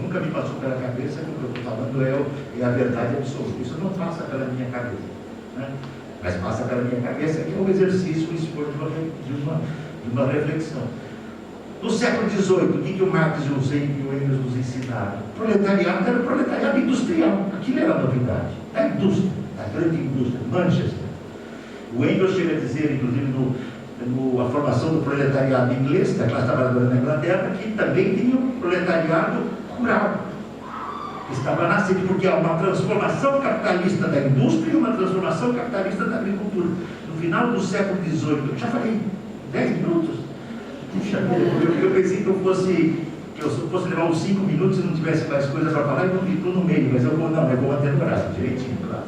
nunca me passou pela cabeça que o que eu estou falando é a verdade absoluta. Isso não passa pela minha cabeça, né? Mas passa pela minha cabeça que é um exercício, um esforço de uma reflexão. No século XVIII, o que o Marx e o Engels nos ensinaram? O proletariado era o proletariado industrial. Aquilo era a novidade. A indústria, a grande indústria, Manchester. O Engels chega a dizer, inclusive, a formação do proletariado inglês, da classe trabalhadora na Inglaterra, que também tinha um proletariado rural. Estava nascendo porque há uma transformação capitalista da indústria e uma transformação capitalista da agricultura. No final do século XVIII, eu já falei 10 minutos. Puxa, eu pensei que eu fosse levar uns 5 minutos e não tivesse mais coisa para falar e não estou no meio, mas eu vou manter no horário, direitinho, claro.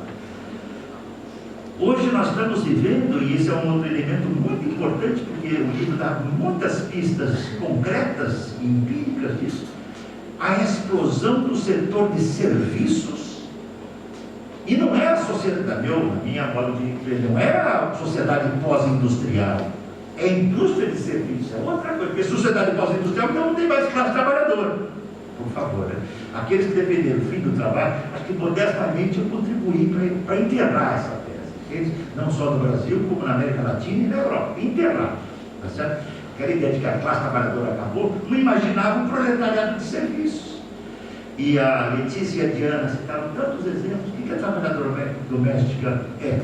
Hoje nós estamos vivendo, e esse é um outro elemento muito importante, porque o livro dá muitas pistas concretas e empíricas disso, a explosão do setor de serviços e E não é a sociedade, na minha modo de ver, não é a sociedade pós-industrial. É a indústria de serviços, é outra coisa. Porque sociedade pós-industrial então não tem mais classe trabalhadora. Por favor, né? Aqueles que defenderam o fim do trabalho, acho que modestamente eu contribuí para enterrar essa tese. Não só no Brasil, como na América Latina e na Europa. Enterrar. Tá certo? Aquela ideia de que a classe trabalhadora acabou, não imaginava um proletariado de serviços. E a Letícia e a Diana citaram tantos exemplos. O que a trabalhadora doméstica é?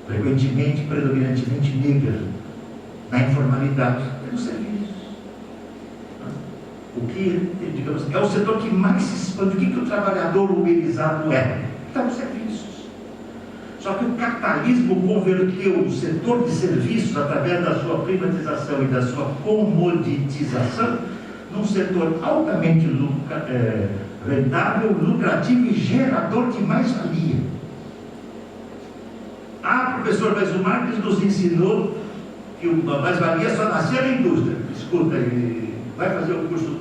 Frequentemente, predominantemente negra, na informalidade, é no serviço. O que, digamos, é o setor que mais se expande. O que o trabalhador uberizado é? Está nos serviços. Só que o capitalismo converteu o setor de serviços, através da sua privatização e da sua comoditização, num setor altamente rentável, lucrativo e gerador de mais-valia. Professor, mas o Marx nos ensinou que a mais-valia só nascia na indústria. Escuta, ele vai fazer o curso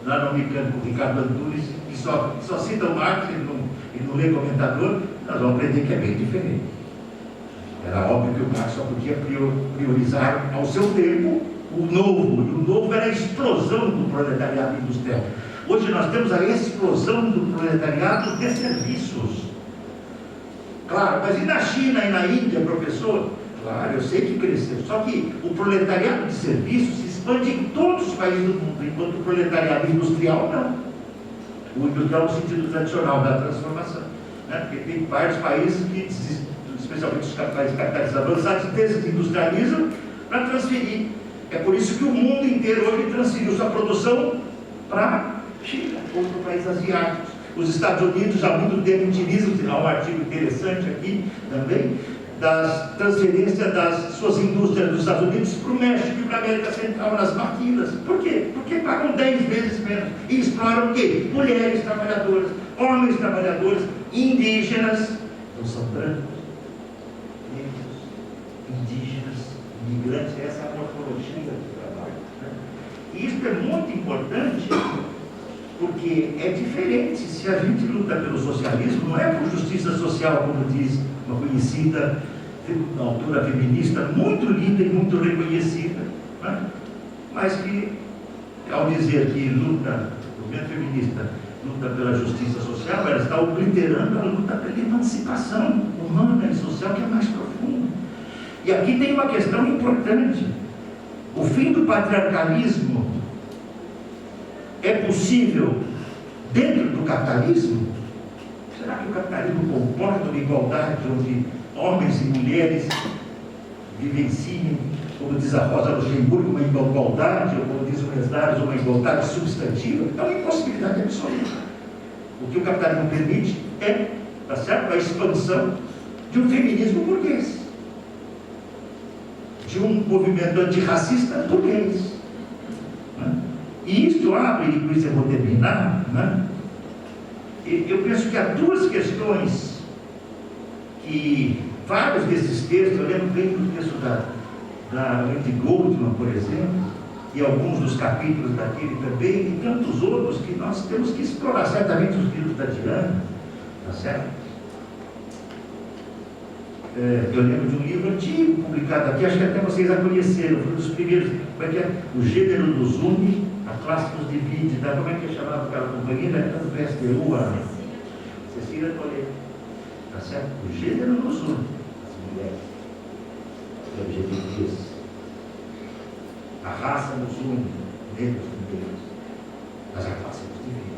lá no Unicamp com o Ricardo Antunes, que só cita o Marx, ele não lê comentador. Nós vamos aprender que é bem diferente. Era óbvio que o Marx só podia priorizar ao seu tempo o novo, e o novo era a explosão do proletariado industrial. Hoje nós temos a explosão do proletariado de serviços. Claro, mas e na China e na Índia, professor? Claro, eu sei que cresceu. Só que o proletariado de serviços se expande em todos os países do mundo, enquanto o proletariado industrial não. O industrial no sentido tradicional da transformação. Né? Porque tem vários países que, especialmente os países capitais avançados, desindustrializam para transferir. É por isso que o mundo inteiro hoje transferiu sua produção para a China ou para países asiáticos. Os Estados Unidos já há muito tempo utilizam, há um artigo interessante aqui também, das transferências das suas indústrias dos Estados Unidos para o México e para a América Central, nas maquilas. Por quê? Porque pagam 10 vezes menos. E exploram o quê? Mulheres trabalhadoras, homens trabalhadores, indígenas, não são brancos, negros, indígenas, imigrantes. Essa é a morfologia do trabalho. Né? E isso é muito importante, porque é diferente. Se a gente luta pelo socialismo, não é por justiça social, como diz uma conhecida autora feminista, muito linda e muito reconhecida, né? Mas que, ao dizer que luta, o movimento feminista luta pela justiça social, ela está obliterando a luta pela emancipação humana e social, que é mais profunda. E aqui tem uma questão importante. O fim do patriarcalismo é possível dentro do capitalismo? Será que o capitalismo comporta uma igualdade onde homens e mulheres vivenciem, como diz a Rosa Luxemburgo, uma igualdade, ou como diz o Mesdares, uma igualdade substantiva? É uma impossibilidade absoluta. O que o capitalismo permite é, tá certo, a expansão de um feminismo burguês, de um movimento antirracista burguês. Né? E isto abre, e com isso eu vou terminar, né? Eu penso que há duas questões que vários desses textos, eu lembro bem do texto da Wendy Goldman, por exemplo, e alguns dos capítulos daquele também, e tantos outros que nós temos que explorar, certamente os livros da Diana, tá certo? Eu lembro de um livro antigo, publicado aqui, acho que até vocês a conheceram, foi um dos primeiros, como é que é? O gênero nos une, a classe nos divide, tá? Como é que é chamado aquela companhia? Era do PSTU, a Cecília Toledo, tá certo? O gênero nos une, as mulheres, LGBTs, a raça nos une, negros com negros, mas a classe nos divide.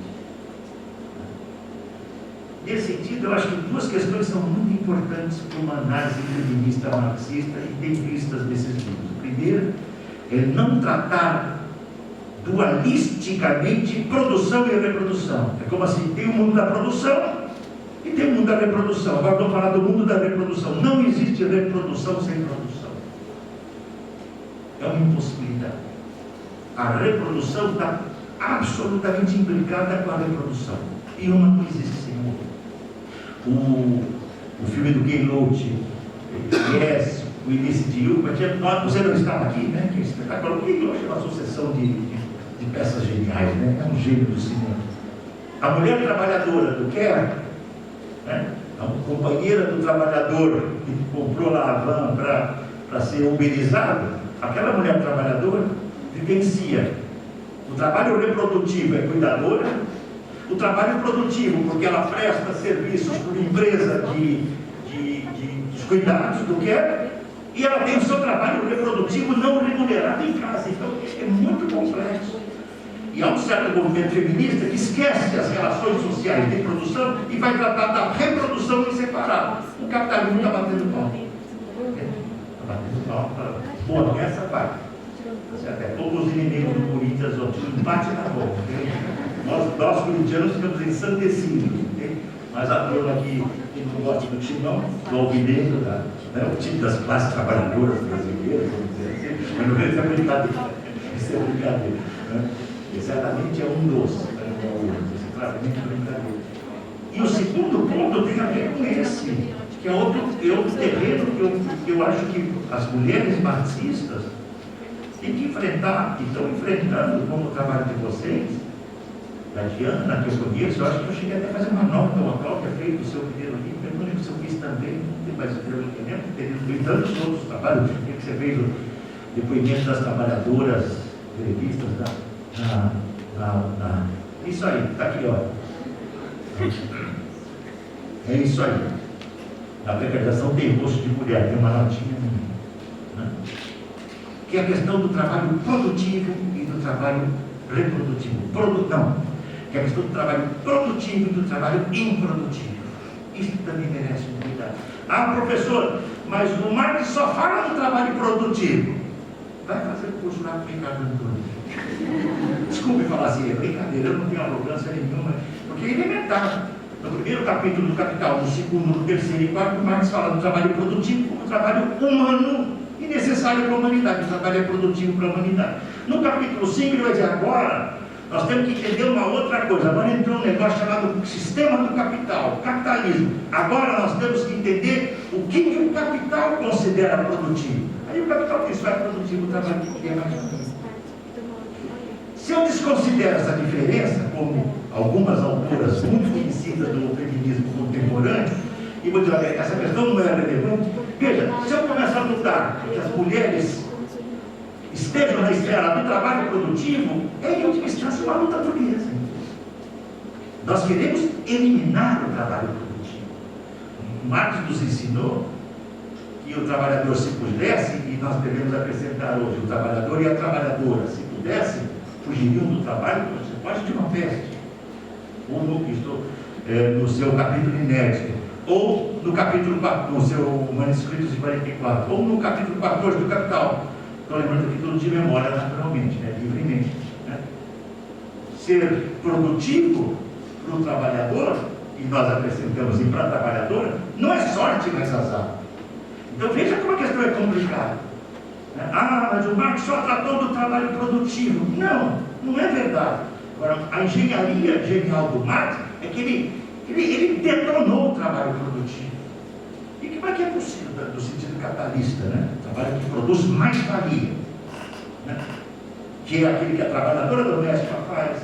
Nesse sentido, eu acho que duas questões são muito importantes para uma análise feminista marxista e tem vistas nesses livros. Primeiro, é não tratar dualisticamente produção e reprodução. É como assim, tem o mundo da produção e tem o mundo da reprodução. Agora vamos falar do mundo da reprodução. Não existe reprodução sem produção. É uma impossibilidade. A reprodução está absolutamente implicada com a reprodução. E uma não existe sem outra. O filme do Ken Loach, Yes, o início de Yuba, você não estava aqui, né? Que é espetacular. O Ken Loach é uma sucessão de peças geniais, né? É um gênio do cinema. A mulher trabalhadora do Kerr, né? A companheira do trabalhador que comprou lá a van para ser uberizado, aquela mulher trabalhadora vivencia o trabalho reprodutivo, é cuidadora, o trabalho produtivo, porque ela presta serviços por empresa dos cuidados do que é, e ela tem o seu trabalho reprodutivo não remunerado em casa. Então, é muito complexo. E há um certo movimento feminista que esquece as relações sociais de produção e vai tratar da reprodução em separado. O capitalismo está batendo palma. Está batendo palma. Boa, essa parte. Até todos os inimigos do Corinthians, o empate na bola. Nós corintianos ficamos ensandecidos. Mas a turma que não gosta do time, não, do alvinegro, o time das classes trabalhadoras brasileiras, vamos dizer assim, mas não é brincadeira. Isso é brincadeira. Né? E certamente é um dos, isso é claramente brincadeira. E o segundo ponto tem a ver com esse, que é outro terreno que eu acho que as mulheres marxistas têm que enfrentar, e estão enfrentando como o trabalho de vocês, da Diana, que eu conheço. Eu acho que eu cheguei até a fazer uma nota ao Cláudia fez o seu primeiro livro, eu não lembro se eu fiz também, não tem mais tempo, tem tantos outros trabalhos, que você fez o depoimento das trabalhadoras, revistas isso aí, está aqui, ó. É isso aí. A precarização tem rosto de mulher, tem uma notinha, né? Que é a questão do trabalho produtivo e do trabalho reprodutivo. Que é a questão do trabalho produtivo e do trabalho improdutivo. Isso também merece um cuidado. Ah, professor, mas o Marx só fala do trabalho produtivo. Vai fazer o curso lá com o Ricardo Antunes. Desculpe falar assim, é brincadeira, eu não tenho arrogância nenhuma, porque é elementar. No primeiro capítulo do Capital, no segundo, no terceiro e quarto, Marx fala do trabalho produtivo como trabalho humano e necessário para a humanidade. O trabalho é produtivo para a humanidade. No capítulo 5, ele vai dizer: agora nós temos que entender uma outra coisa. Agora entrou um negócio chamado sistema do capital, capitalismo. Agora nós temos que entender o que o capital considera produtivo. Aí o capital que isso é produtivo, o trabalho que é mais produtivo. Se eu desconsidero essa diferença, como algumas autoras muito conhecidas do feminismo contemporâneo, e vou dizer: olha, essa questão não é relevante. Veja, se eu começar a lutar para que as mulheres estejam na esfera do trabalho produtivo, é em última instância uma luta burguesa. Nós queremos eliminar o trabalho produtivo. Marx nos ensinou que o trabalhador, se pudesse, e nós devemos acrescentar hoje, o trabalhador e a trabalhadora, se pudessem, fugiriam do trabalho quase de uma peste. Ou no seu capítulo inédito, ou no capítulo 4, no seu manuscrito de 44, ou no capítulo 14 do Capital. Estou lembrando aqui tudo de memória, naturalmente, livremente. Ser produtivo para o trabalhador, e nós acrescentamos para a trabalhadora, não é sorte, mas azar. Então veja como a questão é complicada. Ah, mas o Marx só tratou do trabalho produtivo. Não, não é verdade. Agora, a engenharia genial do Marx é que ele detonou o trabalho produtivo. E como é que é possível, no sentido capitalista, o trabalho que produz mais-valia, que é aquele que a trabalhadora doméstica faz,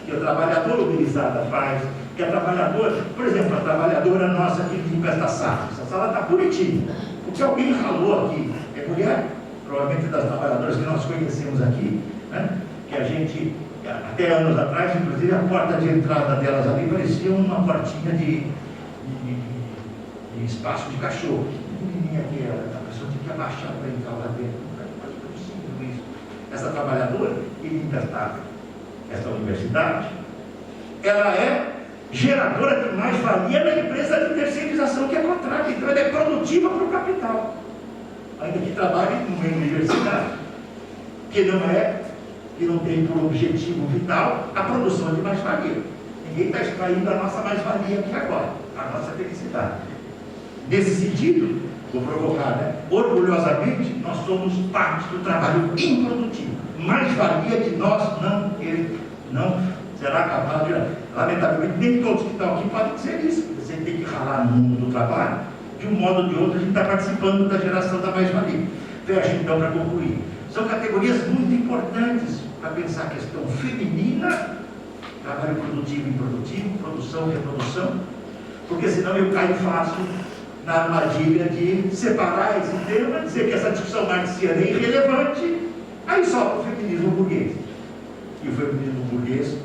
que a trabalhadora uberizada faz, que a trabalhadora, por exemplo, a trabalhadora nossa que limpa esta sala. Essa sala está bonitinha, porque alguém ralou aqui. É mulher, provavelmente das trabalhadoras que nós conhecemos aqui, que a gente, até anos atrás, inclusive a porta de entrada delas ali parecia uma portinha de espaço de cachorro. Pequenininha aqui, a pessoa tinha que abaixar para entrar lá dentro. Não é possível isso. Essa trabalhadora que limpa esta universidade, ela é geradora de mais-valia na empresa de terceirização que é contrária. Então ela é produtiva para o capital, ainda que trabalhe numa universidade que não tem por objetivo vital a produção de mais-valia. Ninguém está extraindo a nossa mais-valia aqui agora, a nossa felicidade. Nesse sentido, vou provocar, orgulhosamente, nós somos parte do trabalho improdutivo. Mais-valia que nós não será capaz de... Lamentavelmente, nem todos que estão aqui podem dizer isso. Você tem que ralar no mundo do trabalho. De um modo ou de outro, a gente está participando da geração da mais-valia. Fecha, então, para concluir. São categorias muito importantes para pensar a questão feminina, trabalho produtivo e improdutivo, produção e reprodução. porque senão eu caio fácil na armadilha de separar esse tema, dizer que essa discussão marxiana é irrelevante, aí só o feminismo burguês. E o feminismo burguês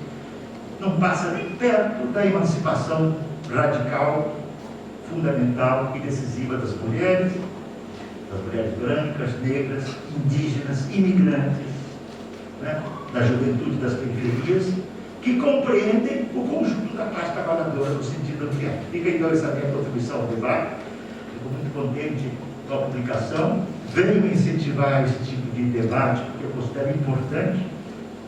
não passa nem perto da emancipação radical, fundamental e decisiva das mulheres brancas, negras, indígenas, imigrantes, né, da juventude das periferias, que compreendem o conjunto da classe trabalhadora no sentido que é. Fica então essa minha contribuição ao debate. Fico muito contente com a publicação. Venho incentivar esse tipo de debate, porque eu considero importante.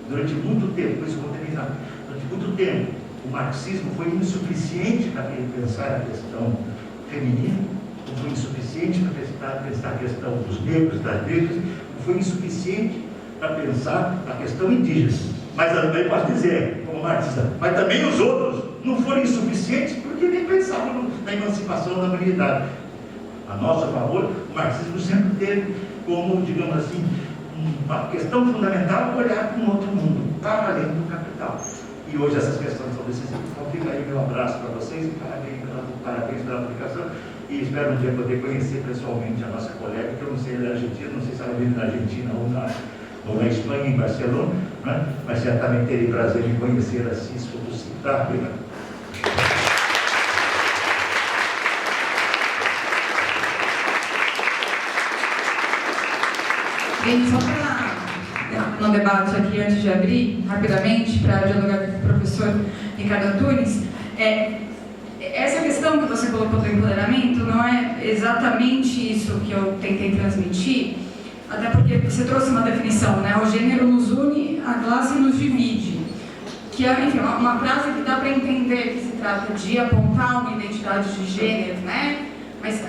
Durante muito tempo, por isso vou terminar, durante muito tempo, o marxismo foi insuficiente para pensar a questão feminina, não foi insuficiente para pensar a questão dos negros, das negras, não foi insuficiente para pensar a questão indígena. Mas também posso dizer, como marxista, mas também os outros não foram insuficientes porque nem pensavam na emancipação da humanidade. A nosso favor, o marxismo sempre teve como, digamos assim, uma questão fundamental olhar para um outro mundo, para além do capital. E hoje essas questões são decisivas. Então fica aí meu abraço para vocês e parabéns pela publicação. E espero um dia poder conhecer pessoalmente a nossa colega, que eu não sei, ela é argentina, não sei se ela vive na Argentina ou na Espanha, em Barcelona, né? Mas certamente terei prazer em conhecer assim, se for possível. Tá? Obrigado. Bem, só para no debate aqui, antes de abrir, rapidamente, para dialogar com o professor Ricardo Antunes, essa questão que você colocou do empoderamento não é exatamente isso que eu tentei transmitir, até porque você trouxe uma definição, né? O gênero nos une, a classe nos divide, que é, enfim, uma frase que dá para entender que se trata de apontar uma identidade de gênero, né? Mas,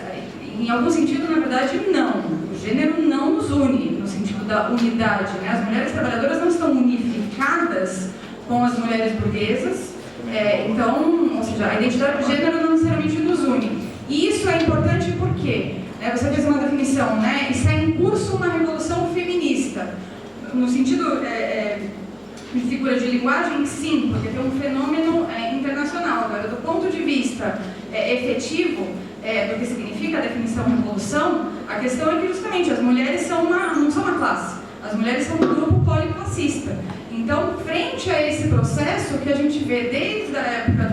em algum sentido, na verdade, não. O gênero não nos une, no sentido da unidade, né? As mulheres trabalhadoras não estão unificadas com as mulheres burguesas, então, ou seja, a identidade de gênero não necessariamente nos une. E isso é importante porque, você fez uma definição, né? Está em curso uma revolução feminista. No sentido de figura de linguagem, sim, porque tem um fenômeno internacional. Agora, do ponto de vista efetivo, do que significa a definição de revolução, a questão é que justamente as mulheres não são uma classe, as mulheres são um grupo policlassista. Então, frente a esse processo que a gente vê desde a época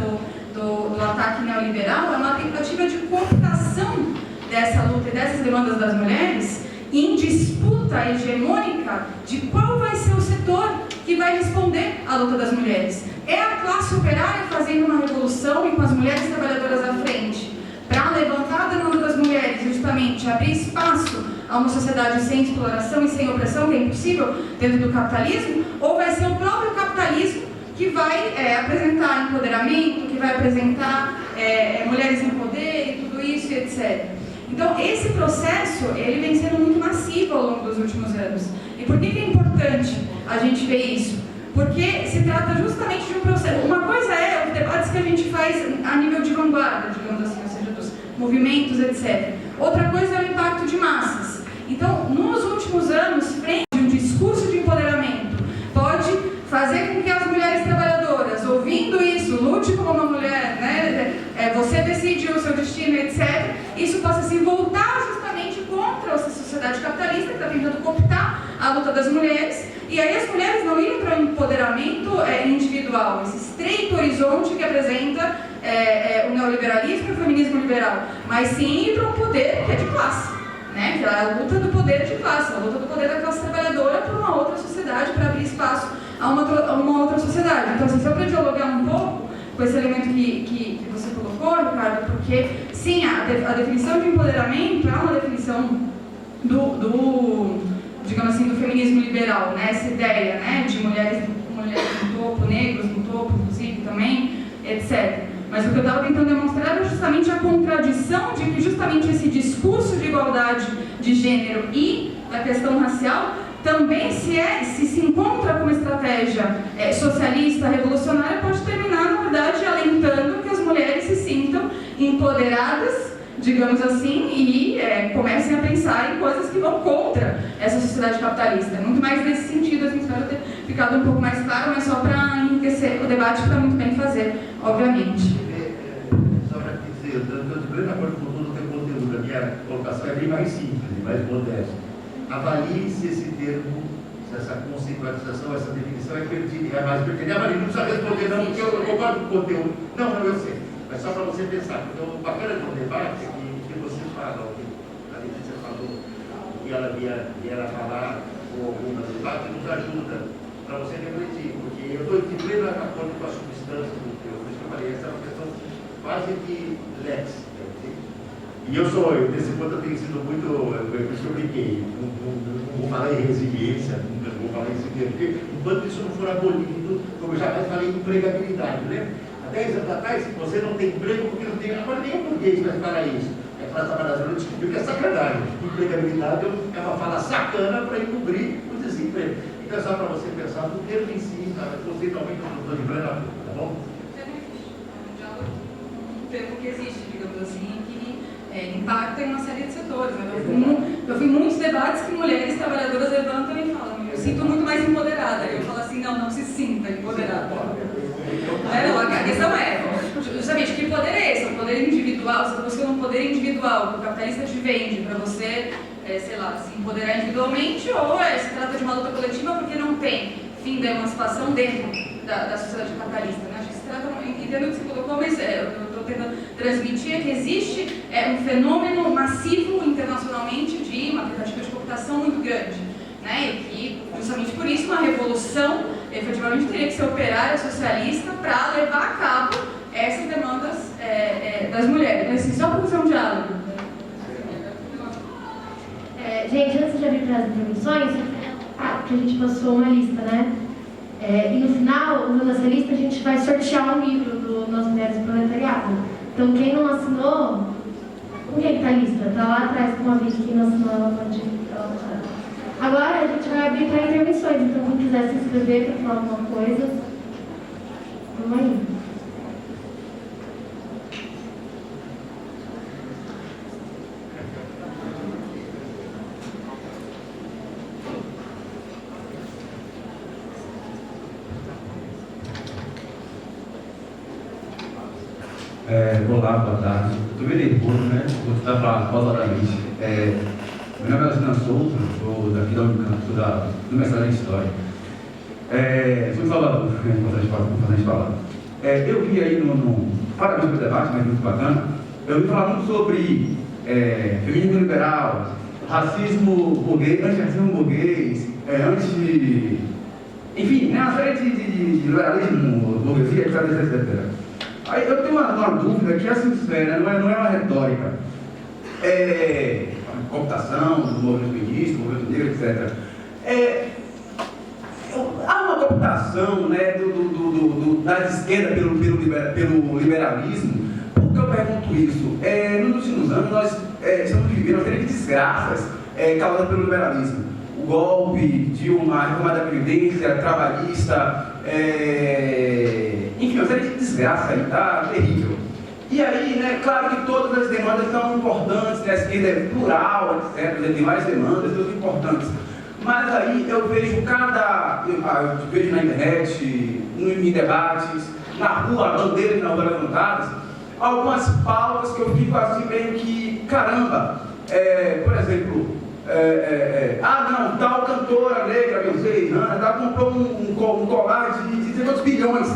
do ataque neoliberal, é uma tentativa de cooptação dessa luta e dessas demandas das mulheres em disputa hegemônica de qual vai ser o setor que vai responder à luta das mulheres. É a classe operária fazendo uma revolução e com as mulheres trabalhadoras à frente, para levantar a demanda das mulheres, justamente abrir espaço a uma sociedade sem exploração e sem opressão, que é impossível dentro do capitalismo, ou vai ser o próprio capitalismo que vai apresentar empoderamento, que vai apresentar mulheres em poder e tudo isso, e etc. Então, esse processo, ele vem sendo muito massivo ao longo dos últimos anos. E por que é importante a gente ver isso? Porque se trata justamente de um processo. Uma coisa é os debates que a gente faz a nível de vanguarda, digamos assim, ou seja, dos movimentos, etc. Outra coisa é o impacto de massas. Então, nos últimos anos, frente a um discurso de empoderamento, pode fazer com que as mulheres trabalhadoras, ouvindo isso, lute como uma mulher, né? Você decide o seu destino, etc. Isso possa se voltar justamente contra essa sociedade capitalista que está tentando cooptar a luta das mulheres. E aí as mulheres não irem para o empoderamento individual, esse estreito horizonte que apresenta o neoliberalismo e o feminismo liberal, mas sim ir para um poder que é de classe, né? Que é a luta do poder de classe, a luta do poder da classe trabalhadora por uma outra sociedade, para abrir espaço a uma outra sociedade. Então, assim, só para dialogar um pouco com esse elemento que você colocou, Ricardo, porque, sim, a definição de empoderamento é uma definição digamos assim, do feminismo liberal, né? Essa ideia, né, de mulheres no topo, negros no topo, inclusive, também, etc. Mas o que eu estava tentando demonstrar era justamente a contradição de que justamente esse discurso de igualdade de gênero e da questão racial também se encontra como estratégia socialista, revolucionária, pode terminar, na verdade, alentando que as mulheres se sintam empoderadas, digamos assim, e comecem a pensar em coisas que vão contra essa sociedade capitalista. Muito mais nesse sentido, assim, espero ter ficado um pouco mais claro, mas só para enriquecer o debate, que está muito bem fazer, obviamente. Só para eu estou de pleno acordo com todo o teu conteúdo. A minha colocação é bem mais simples, mais modesta. Avalie se esse termo, se essa conceitualização, essa definição é pertinente, é mais pertinente. Avalie, não precisa responder não, porque eu concordo com o conteúdo. Não, eu sei. Mas só para você pensar. Então, o bacana de um debate é que você fala, o que a Letícia falou, e ela vier falar, ou alguma debate, nos ajuda para você refletir, porque eu estou de pleno acordo com a substância do teu, por isso que eu falei, essa é uma questão quase que lex. E nesse ponto eu tenho sido muito, por isso que eu brinquei, não vou falar em resiliência, nunca vou falar em resiliência, porque enquanto isso não for abolido, como eu jamais falei em empregabilidade, né? Há 10 anos atrás, você não tem emprego porque não tem, agora nem português vai falar isso. É para trabalhador descobriu que é sacanagem. Empregabilidade é uma fala sacana para encobrir o desemprego. Então é só para você pensar no termo em si, conceitualmente eu estou de pleno acordo, tá bom? Um termo que existe, digamos assim, que impacta em uma série de setores. Eu vi muitos debates que mulheres trabalhadoras levantam e falam, eu sinto muito mais empoderada. Eu falo assim, não se sinta empoderada. A questão é, justamente, que poder é esse? O poder individual, você está buscando um poder individual que o capitalista te vende para você, sei lá, se empoderar individualmente, ou se trata de uma luta coletiva porque não tem fim da emancipação dentro da sociedade capitalista, né? Acho que se trata, entendo o que você colocou, mas eu estou tentando transmitir que existe um fenômeno massivo internacionalmente de uma tentativa de cooptação muito grande, né? E que, justamente por isso, uma revolução efetivamente teria que ser operária socialista para levar a cabo essas demandas das mulheres. Mas, assim, só para fazer um diálogo. Gente, antes de abrir para as intervenções, que a gente passou uma lista, né? E no final, usando essa lista, a gente vai sortear um livro do Nós Mulheres do Proletariado. Então, quem não assinou, com quem está a lista? Está lá atrás com uma vez que não assinou, ela pode Agora a gente vai abrir para intervenções, então quem quiser se inscrever para falar alguma coisa, vamos aí. Olá, boa tarde. Estou bem nervoso, né? Vou tentar falar pausadamente. Meu nome é Alexandre Souza, sou daqui da Unicamp, sou do mestrado em História. Sou de Salvador, importante falar. Eu vi aí parabéns pelo debate, mas muito bacana. Eu vi falar muito sobre feminismo liberal, racismo burguês, antirracismo burguês, enfim, né, uma série de liberalismo, burguesia, etc. Aí eu tenho uma dúvida que é sincera, não é uma retórica. Cooptação do movimento feminista, do movimento negro, etc. Há uma cooptação, né, das esquerdas pelo liberalismo. Por que eu pergunto isso? Nos últimos anos nós estamos vivendo uma série de desgraças causadas pelo liberalismo. O golpe, Dilma, a reforma da Previdência, trabalhista, enfim, uma série de desgraças aí, tá terrível. E aí, né, claro que todas as demandas são importantes, né, a esquerda é plural, etc., tem várias demandas, todas importantes. Mas aí eu vejo eu vejo na internet, em debates, na rua, bandeiras na rua levantadas, algumas pautas que eu fico assim meio que, caramba, por exemplo, não, tal cantora negra, Beyoncé, Rihanna, comprou um colar de 200 bilhões.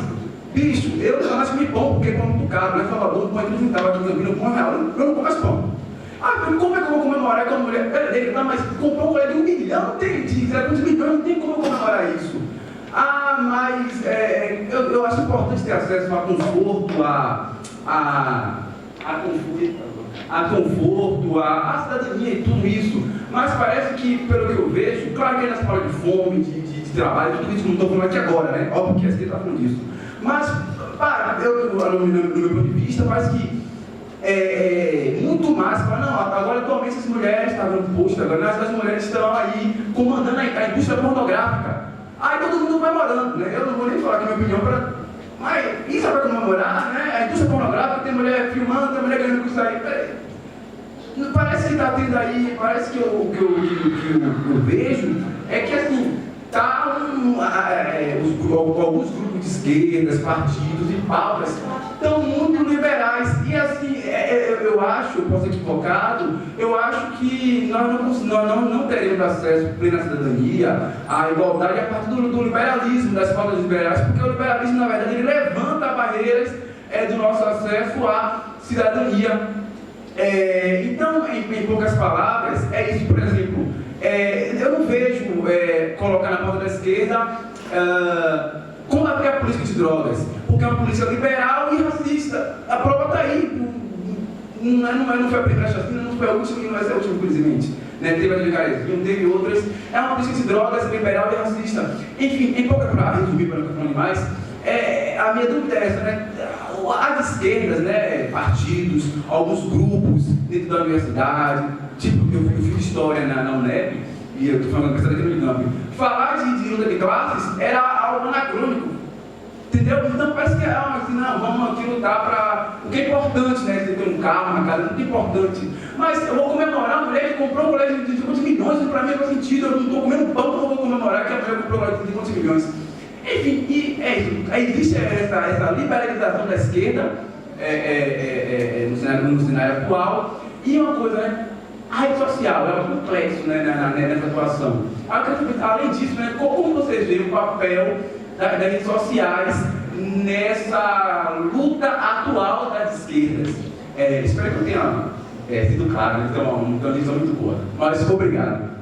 Bicho, eu acho que me pão, porque pão é muito caro, né? Salvador, não pode não estava aqui em Campinas com R$1, eu não como mais pão. Como é que eu vou comemorar que uma mulher negra, mas comprou uma mulher de 1 bilhão? Não tem, de 200 bilhões, não tem como comemorar isso. Mas eu acho importante ter acesso a conforto, a conforto, a cidadania e tudo isso. Mas parece que, pelo que eu vejo, claro que ainda se fala de fome, de trabalho, tudo isso não estou falando aqui agora, né? Óbvio que a esquerda está falando disso. Mas, no meu ponto de vista, parece que muito mais, agora atualmente as mulheres, está vendo post agora, as mulheres estão aí comandando a indústria pornográfica. Aí todo mundo vai morando, né? Eu não vou nem falar aqui a minha opinião, mas isso é para comemorar, né? A indústria pornográfica, tem mulher filmando, tem mulher ganhando com isso aí. Parece que está tendo aí, parece que o que eu vejo é que assim, alguns grupos de esquerdas, partidos e pautas estão muito liberais. E assim, eu acho, posso ser equivocado, eu acho que nós não teremos acesso à plena cidadania, à igualdade a partir do liberalismo, das pautas liberais, porque o liberalismo, na verdade, ele levanta barreiras do nosso acesso à cidadania. Então, em poucas palavras, é isso. Por exemplo, eu não vejo colocar na pauta da esquerda combater a política de drogas, porque é uma política liberal e racista. A prova está aí. Não foi a primeira chacina, não foi a última e não vai ser a última, infelizmente. Teve a de Jacarezinho, teve outras. É uma política de drogas liberal e racista. Enfim, em poucas palavras, resumir para não falando mais, a minha dúvida é essa, né? As esquerdas, né, partidos, alguns grupos dentro da universidade, tipo, eu fiz história na UNEP, e eu estou falando da questão da Unicamp, falar de luta de classes era algo anacrônico, entendeu? Então parece que assim, não, vamos aqui lutar para... O que é importante, né, você ter um carro, uma casa, muito importante, mas eu vou comemorar uma mulher que comprou um colégio de quantos milhões, para mim faz sentido, eu não estou comendo pão, eu vou comemorar que a mulher comprou um colégio de quantos milhões. Enfim, e é isso. Existe essa liberalização da esquerda no cenário atual. E uma coisa, né? A rede social é um complexo, né, nessa atuação. Além disso, né, como vocês veem o papel das redes sociais nessa luta atual das esquerdas? Espero que eu tenha sido claro, né? Então, uma visão muito boa. Mas obrigado.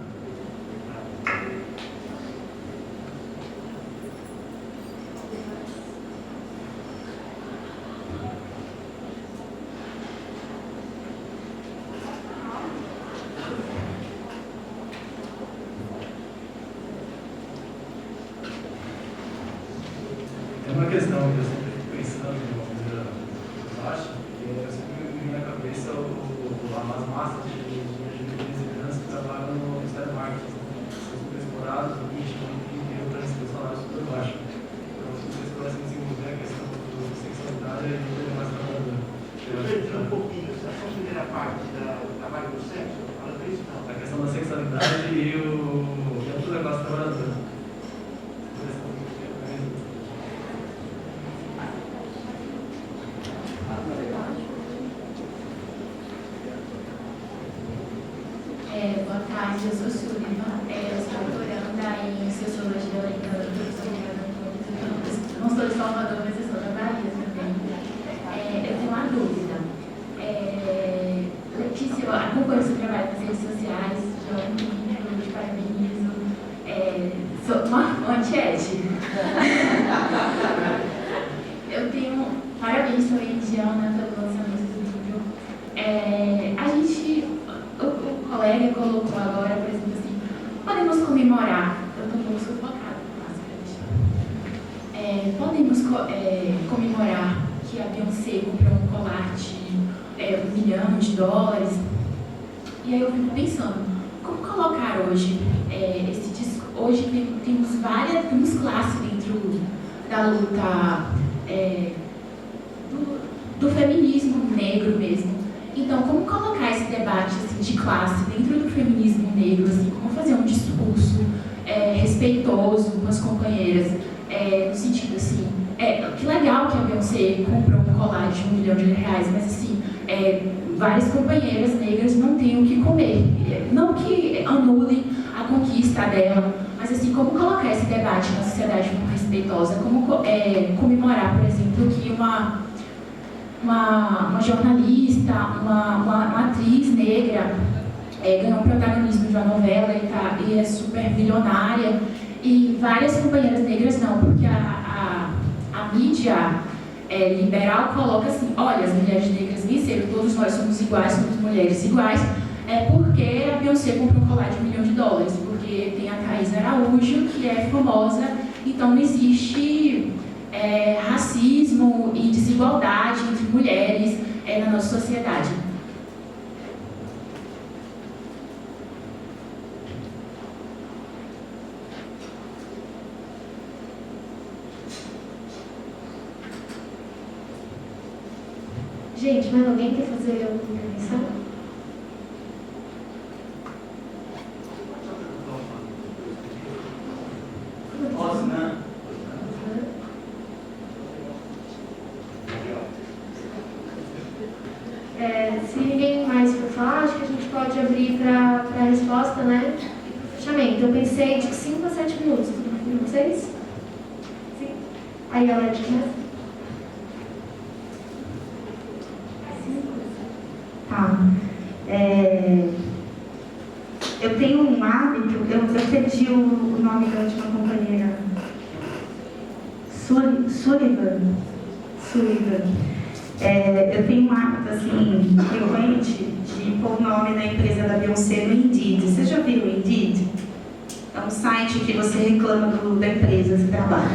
Uma questão que eu sempre fico pensando de uma maneira baixa, que eu sempre me na cabeça as massas de migrantes que trabalham no Ministério do Marketing, são super explorados, no nicho, e tem outras salários super baixos. Então, se vocês pudessem desenvolver a questão da sexualidade, a gente teria mais trabalhador. Um pouquinho, essa primeira parte da trabalho do sexo, fala isso não. A questão da sexualidade e a toda a classe trabalhadora. Boa tarde, eu sou Sullivan, eu sou doutoranda em Sociologia da não sou de Salvador, mas eu sou da Bahia também. Eu tenho uma dúvida. Letícia, eu acompanho o seu trabalho nas redes sociais, já eu te parabenizo. Sou uma antiética. Eu tenho parabéns também, Diana, pelo lançamento do livro. A gente... O colega colocou agora, por exemplo, assim, podemos comemorar, eu estou um pouco sufocada, podemos comemorar que a Beyoncé comprou um colar de $1 milhão, e aí eu fico pensando, como colocar hoje esse disco? Hoje temos classe dentro da luta do feminismo negro mesmo. Então, como colocar esse debate assim, de classe dentro do feminismo negro, assim, como fazer um discurso respeitoso com as companheiras, no sentido assim, que legal que a Beyoncé comprou um colar de $1 milhão, mas assim, várias companheiras negras não têm o que comer. Não que anulem a conquista dela, mas assim, como colocar esse debate na sociedade como respeitosa, como comemorar, por exemplo, que uma jornalista, uma atriz negra ganhou um protagonismo de uma novela e é super bilionária, e várias companheiras negras não, porque a mídia liberal coloca assim, olha, as mulheres negras venceram, todos nós somos iguais, somos mulheres iguais, porque a Beyoncé comprou um colar de $1 milhão, porque tem a Thaís Araújo, que é famosa, então não existe racismo e desigualdade entre mulheres na nossa sociedade. Gente, mas alguém quer fazer alguma intervenção? Posso, né? Se ninguém mais for falar, acho que a gente pode abrir para a resposta, né? Fechamento. Eu pensei de 5 a 7 minutos. Tudo bem com vocês? Sim. Aí, ela começa. Tá. Eu tenho um hábito, eu perdi o nome da última companheira. Sullivan. Eu tenho um hábito, assim, frequente de pôr o nome da empresa da Beyoncé no Indeed. Você já viu o Indeed? É um site que você reclama da empresa que trabalha.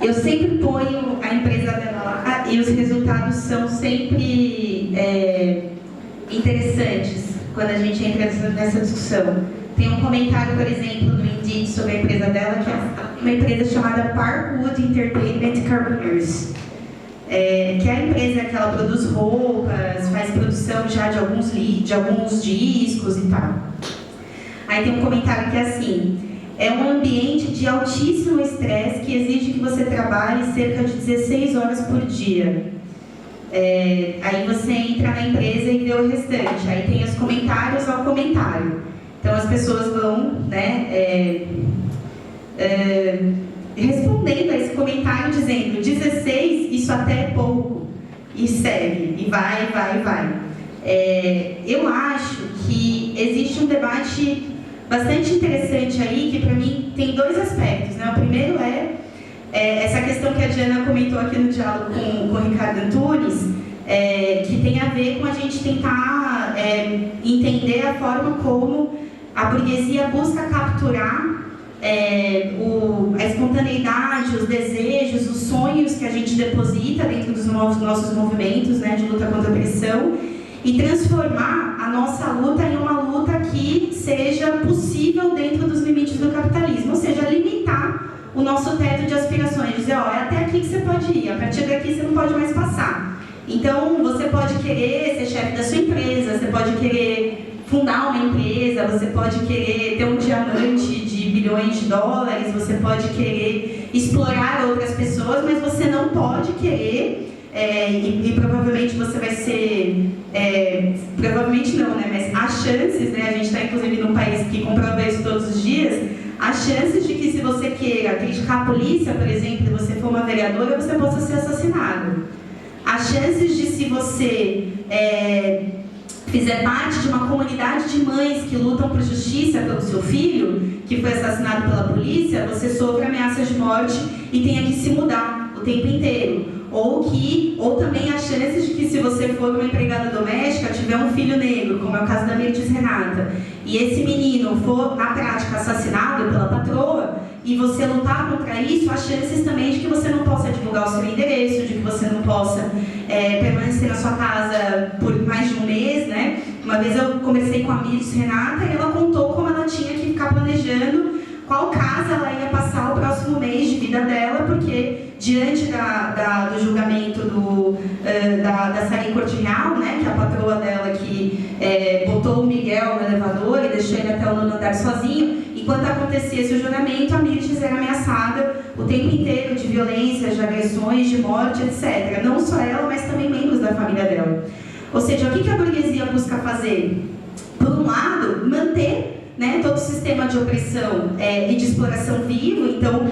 Eu sempre ponho a empresa dela lá e os resultados são sempre interessantes quando a gente entra nessa discussão. Tem um comentário, por exemplo, no Indeed sobre a empresa dela, que é uma empresa chamada Parkwood Entertainment Careers, que é a empresa que ela produz roupas, faz produção já de alguns discos e tal. Aí tem um comentário que é assim: é um ambiente de altíssimo estresse que exige que você trabalhe cerca de 16 horas por dia. Aí você entra na empresa e vê o restante. Aí tem os comentários ao comentário. Então as pessoas vão, né, respondendo a esse comentário dizendo 16, isso até é pouco. E segue, e vai. Eu acho que existe um debate bastante interessante aí, que para mim tem dois aspectos, né? O primeiro essa questão que a Diana comentou aqui no diálogo com o Ricardo Antunes, que tem a ver com a gente tentar entender a forma como a burguesia busca capturar a espontaneidade, os desejos, os sonhos que a gente deposita dentro dos nossos movimentos, né, de luta contra a opressão, e transformar a nossa luta em uma luta que seja possível dentro dos limites do capitalismo, ou seja, limitar o nosso teto de aspirações, dizer, é até aqui que você pode ir, a partir daqui você não pode mais passar. Então, você pode querer ser chefe da sua empresa, você pode querer fundar uma empresa, você pode querer ter um diamante de bilhões de dólares, você pode querer explorar outras pessoas, mas você não pode querer, e provavelmente você vai ser, provavelmente não, né, mas há chances, né, a gente está inclusive num país que comprova isso todos os dias, há chances de que se você queira criticar a polícia, por exemplo, e você for uma vereadora, você possa ser assassinado. Há chances de, se você fizer parte de uma comunidade de mães que lutam por justiça pelo seu filho, que foi assassinado pela polícia, você sofre ameaças de morte e tenha que se mudar o tempo inteiro. Ou também há chances de que, se você for uma empregada doméstica, tiver um filho negro, como é o caso da Mirtes Renata, e esse menino for, na prática, assassinado pela patroa, e você lutar contra isso, há chances também de que você não possa divulgar o seu endereço, de que você não possa permanecer na sua casa por mais de um mês, né? Uma vez eu conversei com a Mirtes Renata e ela contou como ela tinha que ficar planejando qual casa ela ia passar o próximo mês de vida dela, porque diante do julgamento da Sari Corte Real, né, que é a patroa dela que botou o Miguel no elevador e deixou ele até o 9º andar sozinho, enquanto acontecia esse julgamento, a Mirtes era ameaçada o tempo inteiro de violências, de agressões, de morte, etc. Não só ela, mas também membros da família dela. Ou seja, o que a burguesia busca fazer? Por um lado, manter, né, todo o sistema de opressão e de exploração vivo. Então,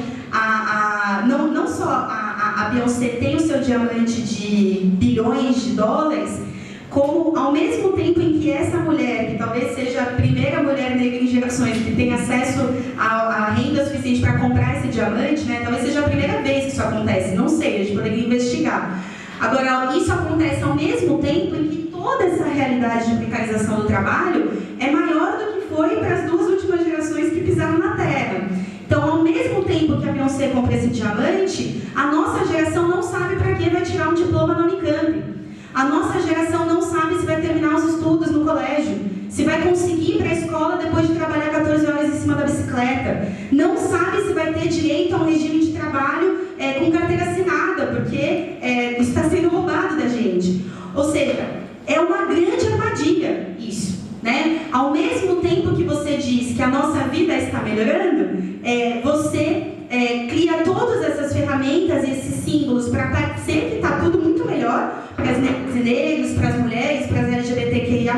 não só a Beyoncé tem o seu diamante de bilhões de dólares, como, ao mesmo tempo em que essa mulher, que talvez seja a primeira mulher negra em gerações que tem acesso a renda suficiente para comprar esse diamante, né, talvez seja a primeira vez que isso acontece, não sei, a gente poderia investigar. Agora, isso acontece ao mesmo tempo em que toda essa realidade de precarização do trabalho é maior do que foi para as 2 últimas gerações que pisaram na Terra. Então, ao mesmo tempo que a Beyoncé compra esse diamante, a nossa geração não sabe para que vai tirar um diploma na Unicamp. A nossa geração não sabe se vai terminar os estudos no colégio, se vai conseguir ir para a escola depois de trabalhar 14 horas em cima da bicicleta. Não sabe se vai ter direito a um regime de trabalho com carteira assinada, porque está sendo roubado da gente. Ou seja, é uma grande armadilha isso, né? Ao mesmo tempo que você diz que a nossa vida está melhorando, você cria todas essas ferramentas e esses símbolos para parecer que está tudo muito melhor para as negras e negros, para as mulheres, para as LGBTQIA+,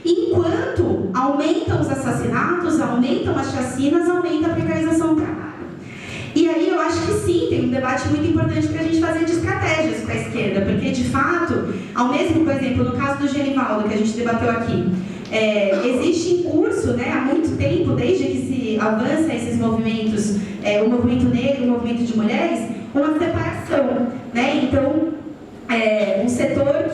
enquanto aumentam os assassinatos, aumentam as chacinas, aumenta a precarização do trabalho. E aí eu acho que sim, tem um debate muito importante para a gente fazer de estratégias para a esquerda, porque de fato, ao mesmo, por exemplo, no caso do Genivaldo, que a gente debateu aqui, existe em curso, né, há muito tempo, desde que se avança esses movimentos, o movimento negro e o movimento de mulheres, uma separação, né? Então, um setor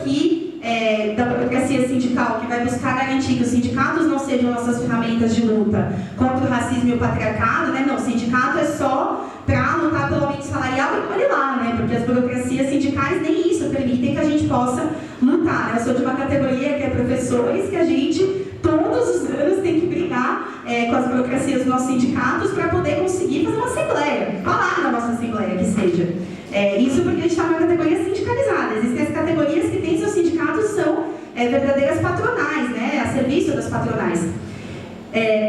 da burocracia sindical que vai buscar garantir que os sindicatos não sejam nossas ferramentas de luta contra o racismo e o patriarcado, né? Não, o sindicato é só para lutar pelo aumento salarial e olha lá, né? Porque as burocracias sindicais nem isso permitem que a gente possa lutar, né? Eu sou de uma categoria que é professores, que a gente todos os anos tem que brigar com as burocracias dos nossos sindicatos para poder conseguir fazer uma assembleia, falar na nossa assembleia que seja. Isso porque a gente está numa categoria sindicalizada. Existem as categorias que têm seus sindicatos, são verdadeiras patronais, né? A serviço das patronais.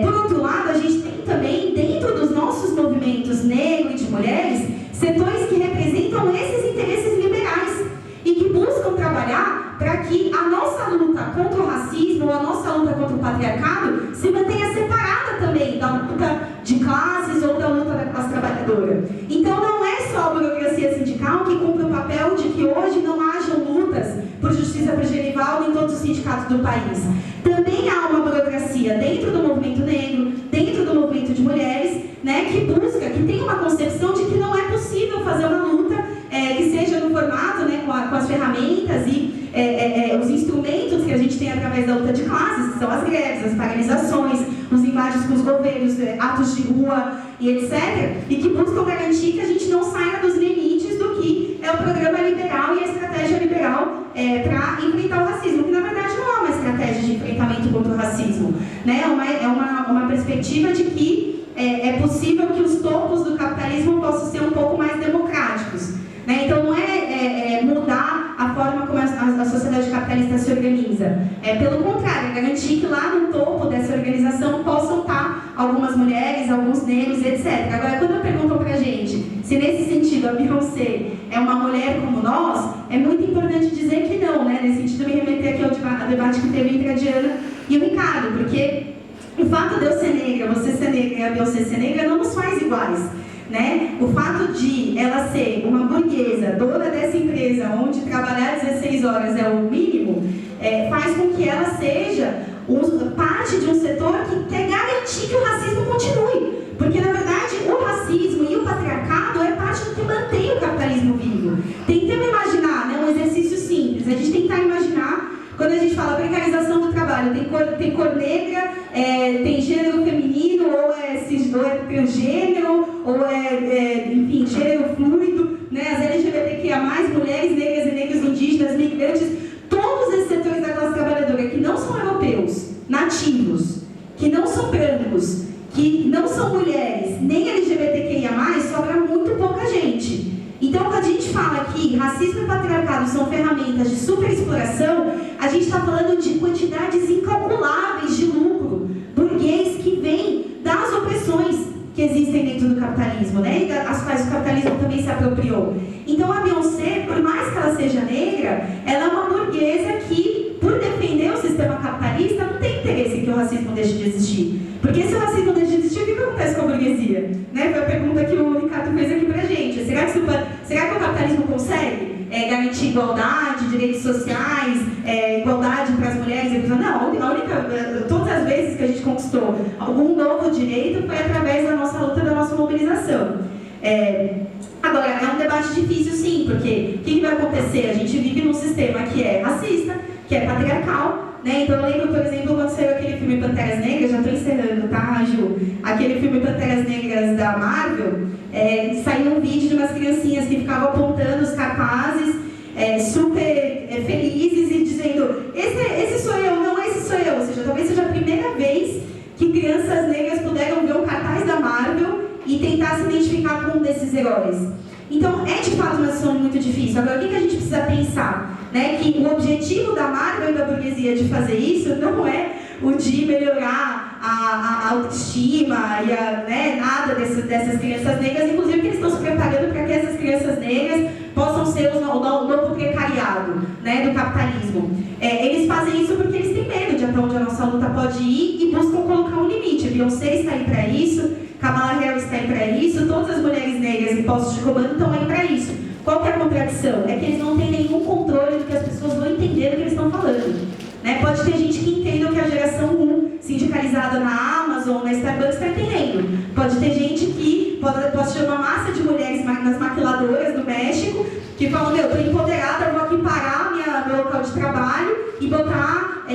Por outro lado, a gente tem também, dentro dos nossos movimentos negros e de mulheres, setores que representam esses interesses liberais e que buscam trabalhar para que a nossa luta contra o racismo ou a nossa luta contra o patriarcado se mantenha separada também da luta de classes ou da luta da classe trabalhadora. Então não é só a burocracia sindical que cumpre o papel de que hoje não hajam lutas por justiça para o Genivaldo em todos os sindicatos do país. Também há uma burocracia dentro do movimento negro, dentro do movimento de mulheres, né, que busca, que tem uma concepção de que não é possível fazer uma luta que seja no formato, né, com as ferramentas e os instrumentos que a gente tem através da luta de classes, que são as greves, as paralisações, os embates com os governos, atos de rua e etc., e que buscam garantir que a gente não saia dos limites do que é o programa liberal e a estratégia liberal para enfrentar o racismo, que na verdade não é uma estratégia de enfrentamento contra o racismo, né? É uma perspectiva de que é possível que os topos do capitalismo possam ser um pouco mais democráticos, né? Então não é mudar a forma como a sociedade capitalista se organiza, pelo contrário, é garantir que lá no topo dessa organização possam estar algumas mulheres, alguns negros, etc. Agora, quando perguntam pra gente se nesse sentido a Beyoncé é uma mulher como nós, é muito importante dizer que não, né? Nesse sentido, me remeter aqui ao debate que teve entre a Diana e o Ricardo, porque o fato de eu ser negra, você ser negra e a Beyoncé ser negra não nos faz iguais, né? O fato de ela ser uma burguesa, dona dessa empresa, onde trabalhar 16 horas é o mínimo, faz com que ela seja parte de um setor que quer garantir que o racismo continue. Porque, na verdade, o racismo e o patriarcado é parte do que mantém o capitalismo vivo. Tentemos imaginar, né, um exercício simples, a gente tentar imaginar, quando a gente fala precarização do trabalho, tem cor negra, tem gênero feminino, ou é transgênero, ou enfim, gênero fluido, né, as LGBTQIA+, mulheres negras e negros indígenas, migrantes, todos esses setores da classe trabalhadora que não são europeus, nativos, que não são brancos, que não são mulheres, nem LGBTQIA+, sobra muito pouca gente. Então, quando a gente fala que racismo e patriarcado são ferramentas de superexploração, a gente está falando de quantidades incalculáveis de lucro burguês que vem das opressões que existem dentro do capitalismo, né? E as quais o capitalismo também se apropriou. Então, a Beyoncé, por mais que ela seja negra, ela é uma burguesa que, por defender o sistema capitalista, não tem interesse que o racismo deixe de existir. Porque se o racismo deixa de existir, o que acontece com a burguesia? Né? Foi a pergunta que o Ricardo fez aqui pra gente. Será que o capitalismo consegue garantir igualdade, direitos sociais, igualdade para as mulheres? Não, todas as vezes que a gente conquistou algum novo direito foi através da nossa luta, da nossa mobilização. Agora, é um debate difícil sim, porque o que vai acontecer? A gente vive num sistema que é racista, que é patriarcal, né? Então eu lembro, por exemplo, quando saiu aquele filme Panteras Negras, já estou encerrando, tá, Ju? Aquele filme Panteras Negras da Marvel, saiu um vídeo de umas criancinhas que ficavam apontando os cartazes, super felizes e dizendo, esse sou eu, não, esse sou eu. Ou seja, talvez seja a primeira vez que crianças negras puderam ver o cartaz da Marvel e tentar se identificar com um desses heróis. Então, é de fato uma decisão muito difícil. Agora, o que a gente precisa pensar? Né? Que o objetivo da Marvel e da burguesia de fazer isso não é o de melhorar a autoestima e nada dessas crianças negras, inclusive que eles estão se preparando para que essas crianças negras possam ser o novo precariado. capitalismo. Eles fazem isso porque eles têm medo de até onde a nossa luta pode ir e buscam colocar um limite. Beyoncé está aí para isso, Kamala Harris está aí para isso, todas as mulheres negras em postos de comando estão aí para isso. Qual que é a contradição? É que eles não têm nenhum controle do que as pessoas vão entender do que eles estão falando. Né? Pode ter gente que entenda o que a geração 1, sindicalizada na Amazon, na Starbucks, está entendendo. Pode ter gente que pode ter uma massa de mulheres nas maquiladoras do México que falam, eu estou empoderada, eu vou aqui parar meu local de trabalho e botar,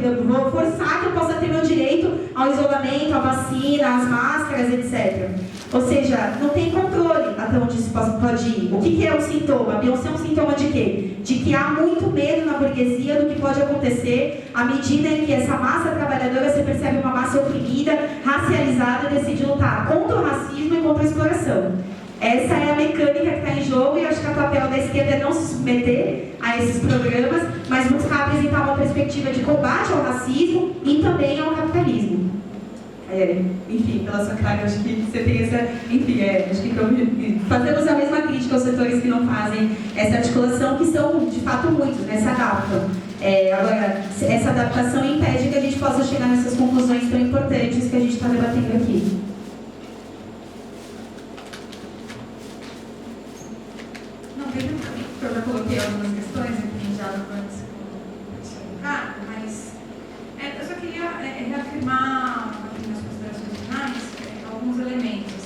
eu vou forçar que eu possa ter meu direito ao isolamento, à vacina, às máscaras, etc. Ou seja, não tem controle até onde isso pode ir. O que é um sintoma? A Beyoncé é um sintoma de quê? De que há muito medo na burguesia do que pode acontecer à medida em que essa massa trabalhadora, você percebe uma massa oprimida, racializada, e decide lutar contra o racismo e contra a exploração. Essa é a mecânica que está em jogo e acho que o papel da esquerda é não se submeter a esses programas, mas buscar apresentar uma perspectiva de combate ao racismo e também ao capitalismo. Enfim, pela sua cara, acho que você tem essa... Enfim, acho que fazemos a mesma crítica aos setores que não fazem essa articulação, que são, de fato, muitos, né? Se adaptam. Agora, essa adaptação impede que a gente possa chegar nessas conclusões tão importantes que a gente está debatendo aqui. Eu já coloquei algumas questões aqui já antes com o professor Ricardo, mas eu só queria reafirmar aqui nas considerações finais alguns elementos.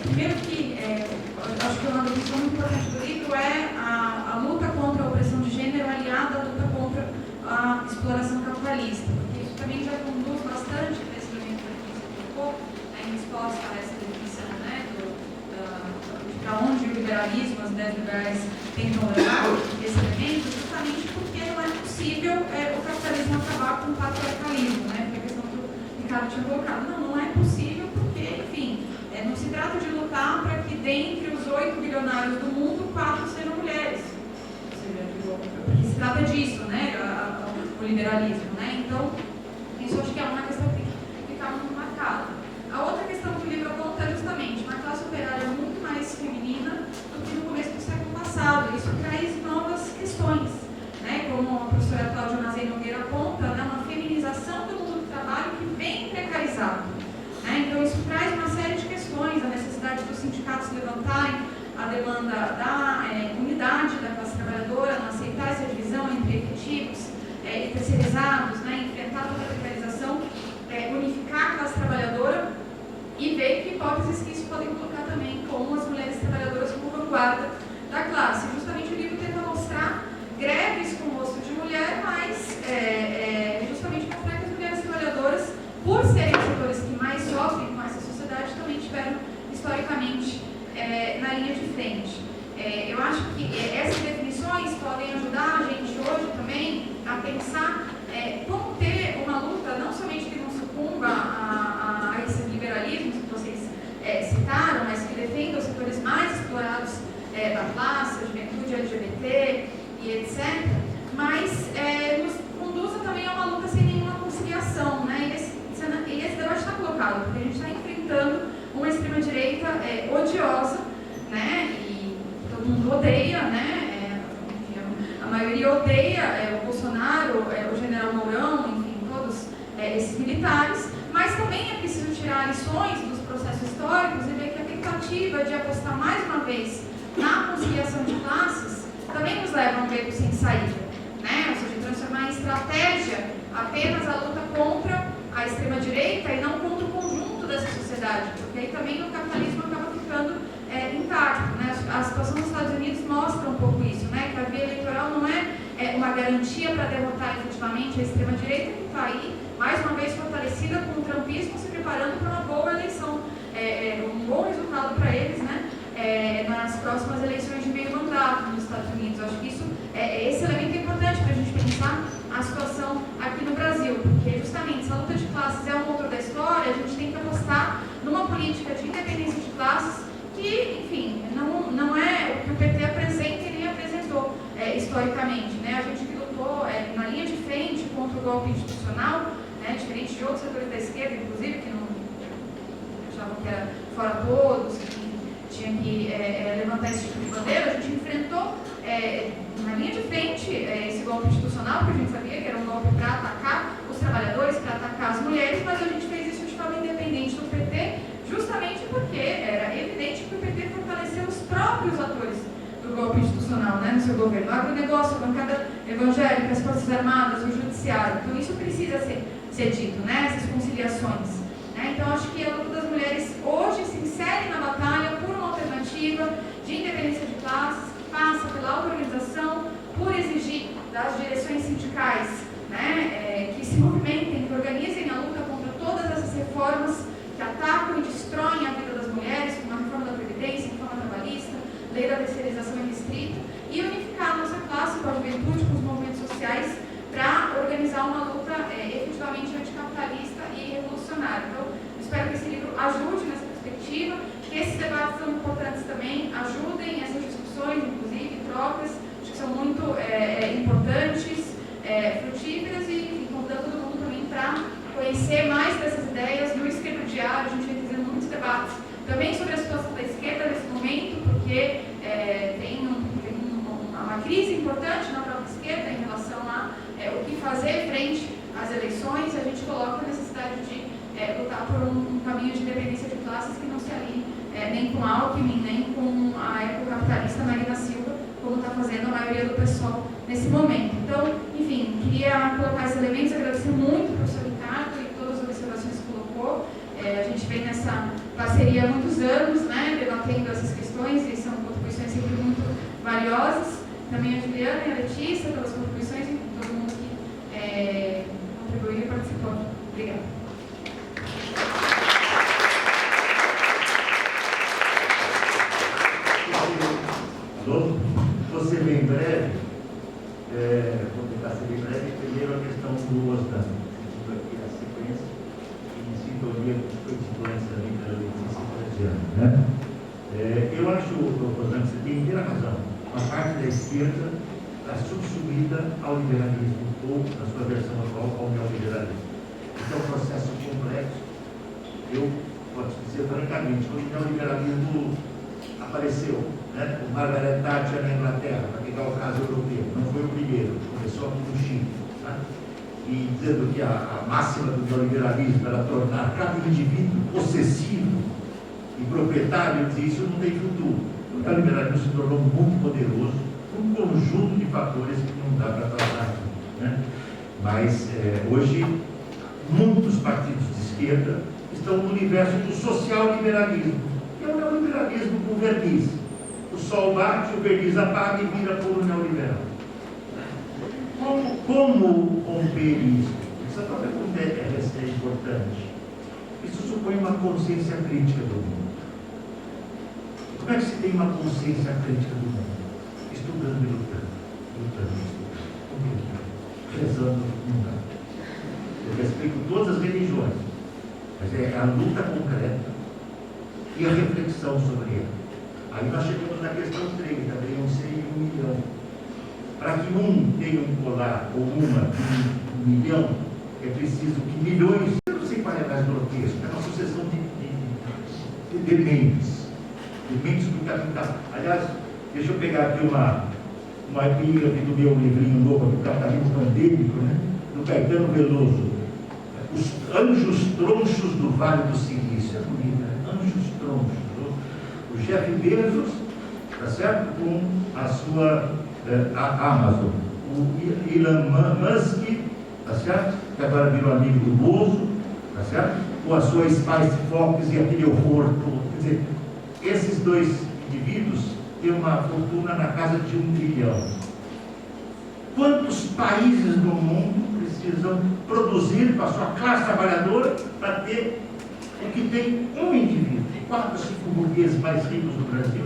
Primeiro que acho que uma definição muito importante do livro é a luta contra a opressão de gênero aliada à luta contra a exploração capitalista, porque isso também já conduz bastante para esse elemento que você colocou, em resposta a essa definição, né, para onde o liberalismo, as ideias liberais tentam levar esse elemento, justamente porque não é possível o capitalismo acabar com o patriarcalismo, né? Porque a questão que o Ricardo tinha colocado, não é possível porque, enfim, não se trata de lutar para que dentre os 8 bilionários do mundo, 4 sejam mulheres. Ou seja, porque se trata disso, né? O liberalismo, né? Então, isso acho que é uma questão que tem que ficar muito marcada. A outra questão que o livro aponta é justamente uma classe operária muito mais feminina do que no começo do século passado. Isso traz novas questões, né? Como a professora Cláudia Nazei Nogueira aponta, né? Uma feminização do mundo do trabalho que vem precarizado. Né? Então, isso traz uma série de questões, a necessidade dos sindicatos levantarem a demanda da unidade da classe trabalhadora, não aceitar essa divisão entre efetivos e terceirizados, né? Enfrentar toda a precarização, unificar a classe trabalhadora e ver que hipóteses que isso podem colocar também como as mulheres trabalhadoras como vanguarda da classe. Justamente o livro tenta mostrar greves com rosto de mulher, mas justamente mostrar que as mulheres trabalhadoras, por serem os setores que mais sofrem com essa sociedade, também estiveram historicamente na linha de frente. Eu acho que essas definições podem ajudar a gente hoje também a pensar como ter uma luta não somente que não sucumba a esses liberalismos que vocês citaram, mas que defenda os setores mais explorados da classe, a juventude LGBT e etc., mas nos conduza também a uma luta sem nenhuma conciliação, né? E esse debate está colocado, porque a gente está enfrentando uma extrema-direita odiosa, né? E todo mundo odeia, né? A maioria odeia o Bolsonaro, o general Mourão, enfim, todos esses militares, mas também é preciso tirar lições dos processos históricos e ver que a tentativa de apostar mais uma vez na conciliação de classes também nos leva a um beco sem saída, né? Ou seja, transformar em estratégia apenas a luta contra a extrema-direita e não contra o conjunto dessa sociedade, porque aí também o capitalismo acaba ficando intacto, né? A situação dos Estados Unidos mostra um pouco isso, né? Que a via eleitoral não é uma garantia para derrotar efetivamente a extrema-direita, que está aí, mais uma vez fortalecida com o trumpismo, se preparando para uma boa eleição, um bom resultado para eles, né? Nas próximas eleições de meio mandato nos Estados Unidos. Acho que esse elemento é importante para a gente pensar a situação aqui no Brasil, porque justamente se a luta de classes é um motor da história, a gente tem que apostar numa política de independência de classes que, enfim, não é o que o PT apresenta e nem apresentou historicamente, né? A gente que lutou na linha de frente contra o golpe institucional, né? Diferente de outros setores da esquerda, inclusive, que não achavam que era fora todos, que tinha que levantar esse tipo de bandeira, a gente enfrentou na linha de frente esse golpe institucional, porque a gente sabia que era um golpe para atacar os trabalhadores, para atacar as mulheres, mas a gente fez isso de forma independente do PT, justamente porque era evidente que o PT fortaleceu os próprios atores do golpe institucional, né, no seu governo. O agronegócio, a bancada evangélica, as Forças Armadas, o Judiciário. Então isso precisa ser dito, né, essas conciliações. Né? Então acho que a luta das mulheres hoje se insere na batalha por uma alternativa de independência de classes, que passa pela auto-organização, por exigir das direções sindicais, né, que se movimentem, que organizem a luta contra todas essas reformas que atacam e destroem a vida das mulheres, como a reforma da Previdência, reforma trabalhista, lei da terceirização irrestrita, e unificar a nossa classe com a juventude, com os movimentos sociais, para organizar uma luta efetivamente anticapitalista e revolucionária. Então, espero que esse livro ajude nessa perspectiva, que esses debates são importantes também, ajudem essas discussões, inclusive, trocas, acho que são muito importantes, frutíferas, e enfim, convidando todo mundo também para conhecer mais dessas ideias no Esquerdo Diário. A gente vem fazendo muitos debates também sobre a situação da esquerda nesse momento, porque tem uma crise importante na própria esquerda em relação a o que fazer frente às eleições. A gente coloca a necessidade de lutar por um caminho de independência de classes que não se alinhe nem com Alckmin, nem com a ecocapitalista Marina Silva, como está fazendo a maioria do pessoal nesse momento. Então, enfim, queria colocar esses elementos, agradecer muito ao professor Ricardo e todas as observações que colocou. A gente vem nessa parceria há muitos anos, né, debatendo essas questões, e são contribuições sempre muito valiosas. Também a Juliana e a Letícia, pelas contribuições, e todo mundo que contribuiu e participou. Obrigada. Vou ser bem breve, vou tentar ser bem breve. Primeiro a questão do Osdan, aqui a sequência, em sintonia com os constituintes ali pela Letícia Fragiano, né? Eu acho, Osdan, que você tem inteira razão. Uma parte da esquerda está subsumida ao liberalismo, ou, na sua versão atual, ao neoliberalismo. Esse é um processo complexo. Eu posso dizer francamente, quando o neoliberalismo apareceu, né, o Margaret Thatcher na Inglaterra, para pegar o caso europeu, não foi o primeiro, começou aqui no Chile, tá? E dizendo que a máxima do neoliberalismo era tornar cada indivíduo possessivo e proprietário, diz isso não tem futuro. O neoliberalismo se tornou muito poderoso, um conjunto de fatores que não dá para tratar aqui, né? Mas hoje muitos partidos de esquerda estão no universo do social-liberalismo, que é o neoliberalismo com verniz. O sol bate, o verniz apaga e vira puro neoliberal. Como romper isso? Essa própria pergunta é importante. Isso supõe uma consciência crítica do mundo. Como é que se tem uma consciência crítica do mundo? Estudando e lutando. Rezando não dá. Eu respeito todas as religiões, mas é a luta concreta e a reflexão sobre ela. Aí nós chegamos na questão 3, da Beyoncé e 1 milhão. Para que um tenha um colar ou uma de 1 milhão, é preciso que milhões, eu não sei qual é mais grotesco, é uma sucessão de dementes do capital. Aliás, deixa eu pegar aqui uma epígrafe do meu livrinho novo, do Capitalismo Pandêmico, né? Do Caetano Veloso. Os anjos tronchos do Vale do Silício. É bonito, né? Anjos tronchos. O Jeff Bezos, tá certo? Com a sua a Amazon. O Elon Musk, tá certo? Que agora virou amigo do Bozo, tá certo? Com a sua Spice Fox e aquele horror todo. Quer dizer, esses dois indivíduos têm uma fortuna na casa de 1 trilhão. Quantos países no mundo precisam produzir para a sua classe trabalhadora para ter o que tem um indivíduo? 4 ou 5 burgueses mais ricos do Brasil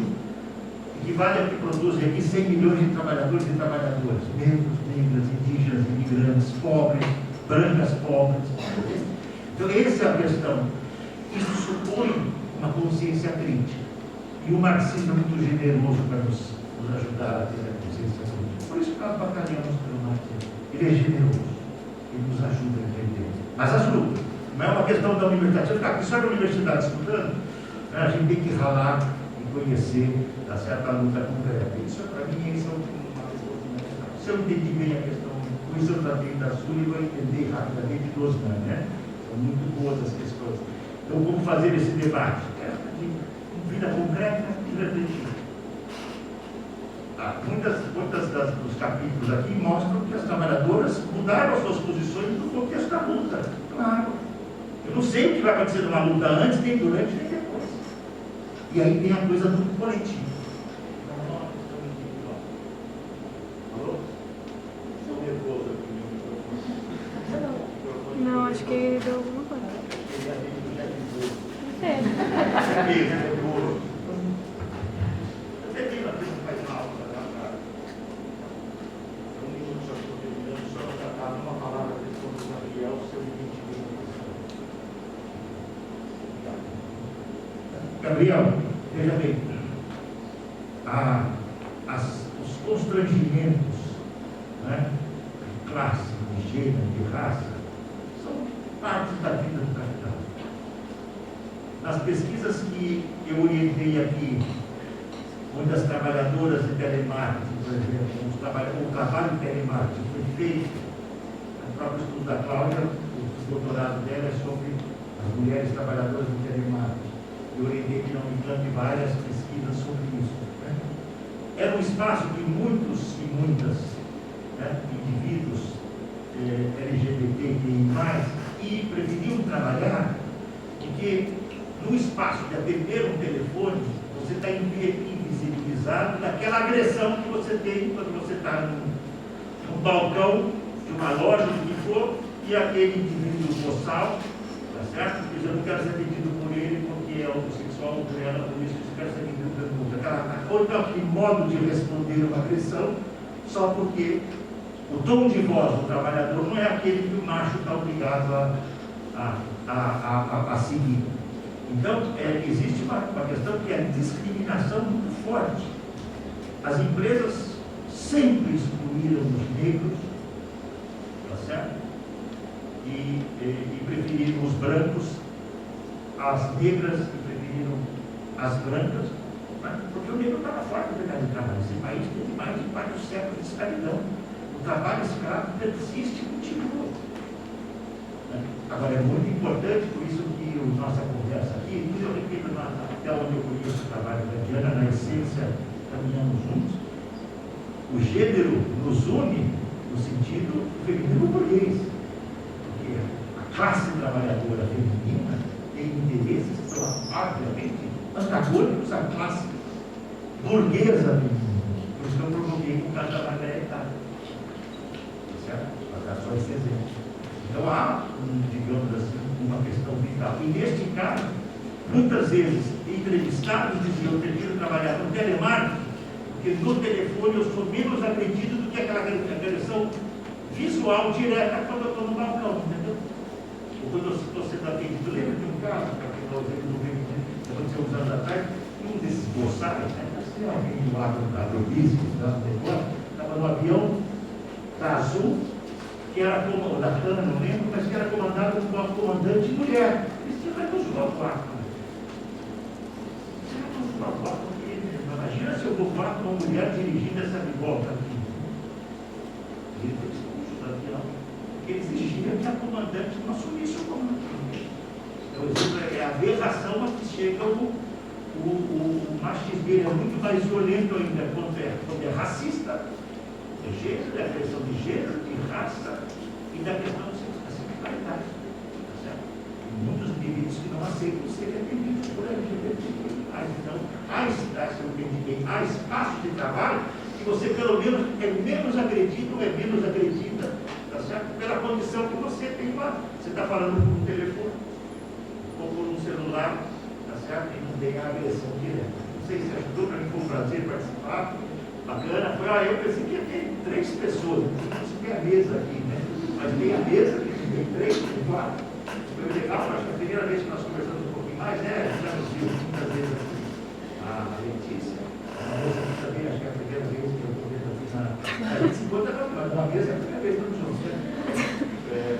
equivale a que produzem aqui 100 milhões de trabalhadores e trabalhadoras, negros, negras, indígenas, imigrantes, pobres, brancas pobres. Então essa é a questão. Isso supõe uma consciência crítica. E o marxismo é muito generoso para nos ajudar a ter a consciência crítica. Por isso que nós batalhamos pelo marxismo. Ele é generoso. Ele nos ajuda a entender. Mas ajuda. Não é uma questão da universidade. Se eu ficar aqui só na universidade estudando, a gente tem que ralar e conhecer a certa luta concreta. Isso, para mim, esse é uma das coisas fundamentais. Se eu entendi bem a questão, com isso eu tratei da sua e vou entender rapidamente do Osman, né? São muito boas as questões. Então, como fazer esse debate? De vida concreta e refletida. Muitas dos capítulos aqui mostram que as trabalhadoras mudaram as suas posições no contexto da luta. Claro. Eu não sei o que vai acontecer numa luta antes, nem durante, nem depois. E aí tem a coisa do coletivo. Alô? Estou nervoso aqui. Não, acho que ele deu alguma coisa. Gabriel, veja bem, os constrangimentos, né, de classe, de gênero, de raça, são partes da vida do capital. Nas pesquisas que eu orientei aqui, muitas trabalhadoras de telemarketing, por exemplo, o trabalho de telemarketing foi feito, o próprio estudo da Cláudia, o doutorado dela é sobre as mulheres trabalhadoras de telemarketing. Eu orientei que não me engano várias pesquisas sobre isso. Né? Era um espaço que muitos e muitas, né, indivíduos LGBTQI+, e preferiam trabalhar, porque no espaço de atender um telefone, você está invisibilizado daquela agressão que você tem quando você está num balcão de uma loja, do que for, e aquele indivíduo boçal, tá certo? Porque eu não quero ser atendido por ele porque é homossexual ou por ela, por isso eu quero ser atendido por ele. Ou então aquele modo de responder uma agressão, só porque o tom de voz do trabalhador não é aquele que o macho está obrigado a seguir. Então, existe uma questão que é a discriminação muito forte. As empresas sempre excluíram os negros, tá certo? E preferiram os brancos, as negras e preferiram as brancas, né? Porque o negro estava fora do mercado de trabalho. Esse país teve mais de 4 séculos de escravidão. O trabalho escravo persiste e continua. Agora, é muito importante, por isso que a nossa conversa aqui, eu repito, até onde eu conheço o trabalho da Diana, na essência, caminhamos juntos. O gênero nos une no sentido feminino burguês, porque a classe trabalhadora feminina tem interesses que são, obviamente, antagônicos à classe burguesa feminina. Por isso que eu provoquei com o caso da Margarida Italiana. Certo? Para dar só esse exemplo. Então há, digamos assim, uma questão vital. E neste caso, muitas vezes, entrevistados diziam: eu prefiro trabalhar no telemarketing, porque no telefone eu sou menos agredido do que aquela agressão visual direta quando eu estou no balcão, entendeu? Ou quando eu estou sendo atendido. Lembra de um caso, para quem está usando no vídeo, aconteceu uns anos atrás, um desses boçais, tem alguém lá do agrobusiness, estava no avião da Azul, que era como da Cana, não lembro, mas que era comandado por uma comandante mulher. Isso vai nos voar quarto. Imagina se eu vou voar com uma mulher dirigindo essa volta aqui. Ele foi expulso do avião, porque ele exigia que a comandante não assumisse o comando. Então, é a aberração a que chega o machismo. Ele é muito mais violento ainda quando é racista, de gênero, da questão de gênero, de raça e da questão da sexualidade. Tá certo? E muitos indivíduos que não aceitam serem atendidos por LGBT. Então, há espaço de trabalho que você, pelo menos, é menos agredido ou é menos agredida, tá certo? Pela condição que você tem lá. Você está falando por um telefone ou por um celular, tá certo? E não tem a agressão direta. Não sei se ajudou, para mim foi um prazer participar. Bacana, foi, eu pensei que ia ter 3 pessoas, não tem a mesa aqui, né? Mas tem a mesa que tem 3, tem 4. Foi legal, acho que é a primeira vez que nós conversamos um pouquinho mais, né? Já nos vimos muitas vezes aqui. A Letícia, uma moça aqui também, acho que é a primeira vez que eu estou vendo aqui a gente se encontra na mesa, é a primeira vez que estamos juntos, né?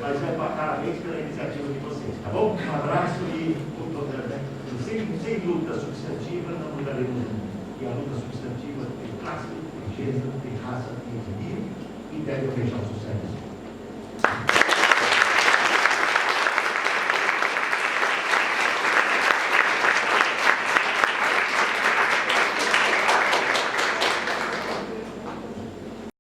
Mas parabéns pela iniciativa de vocês, tá bom? Um abraço e sem luta substantiva não mudaremos o mundo. E a luta substantiva tem classe, tem gênero, tem raça, tem indivíduo, querem fechar o sucesso.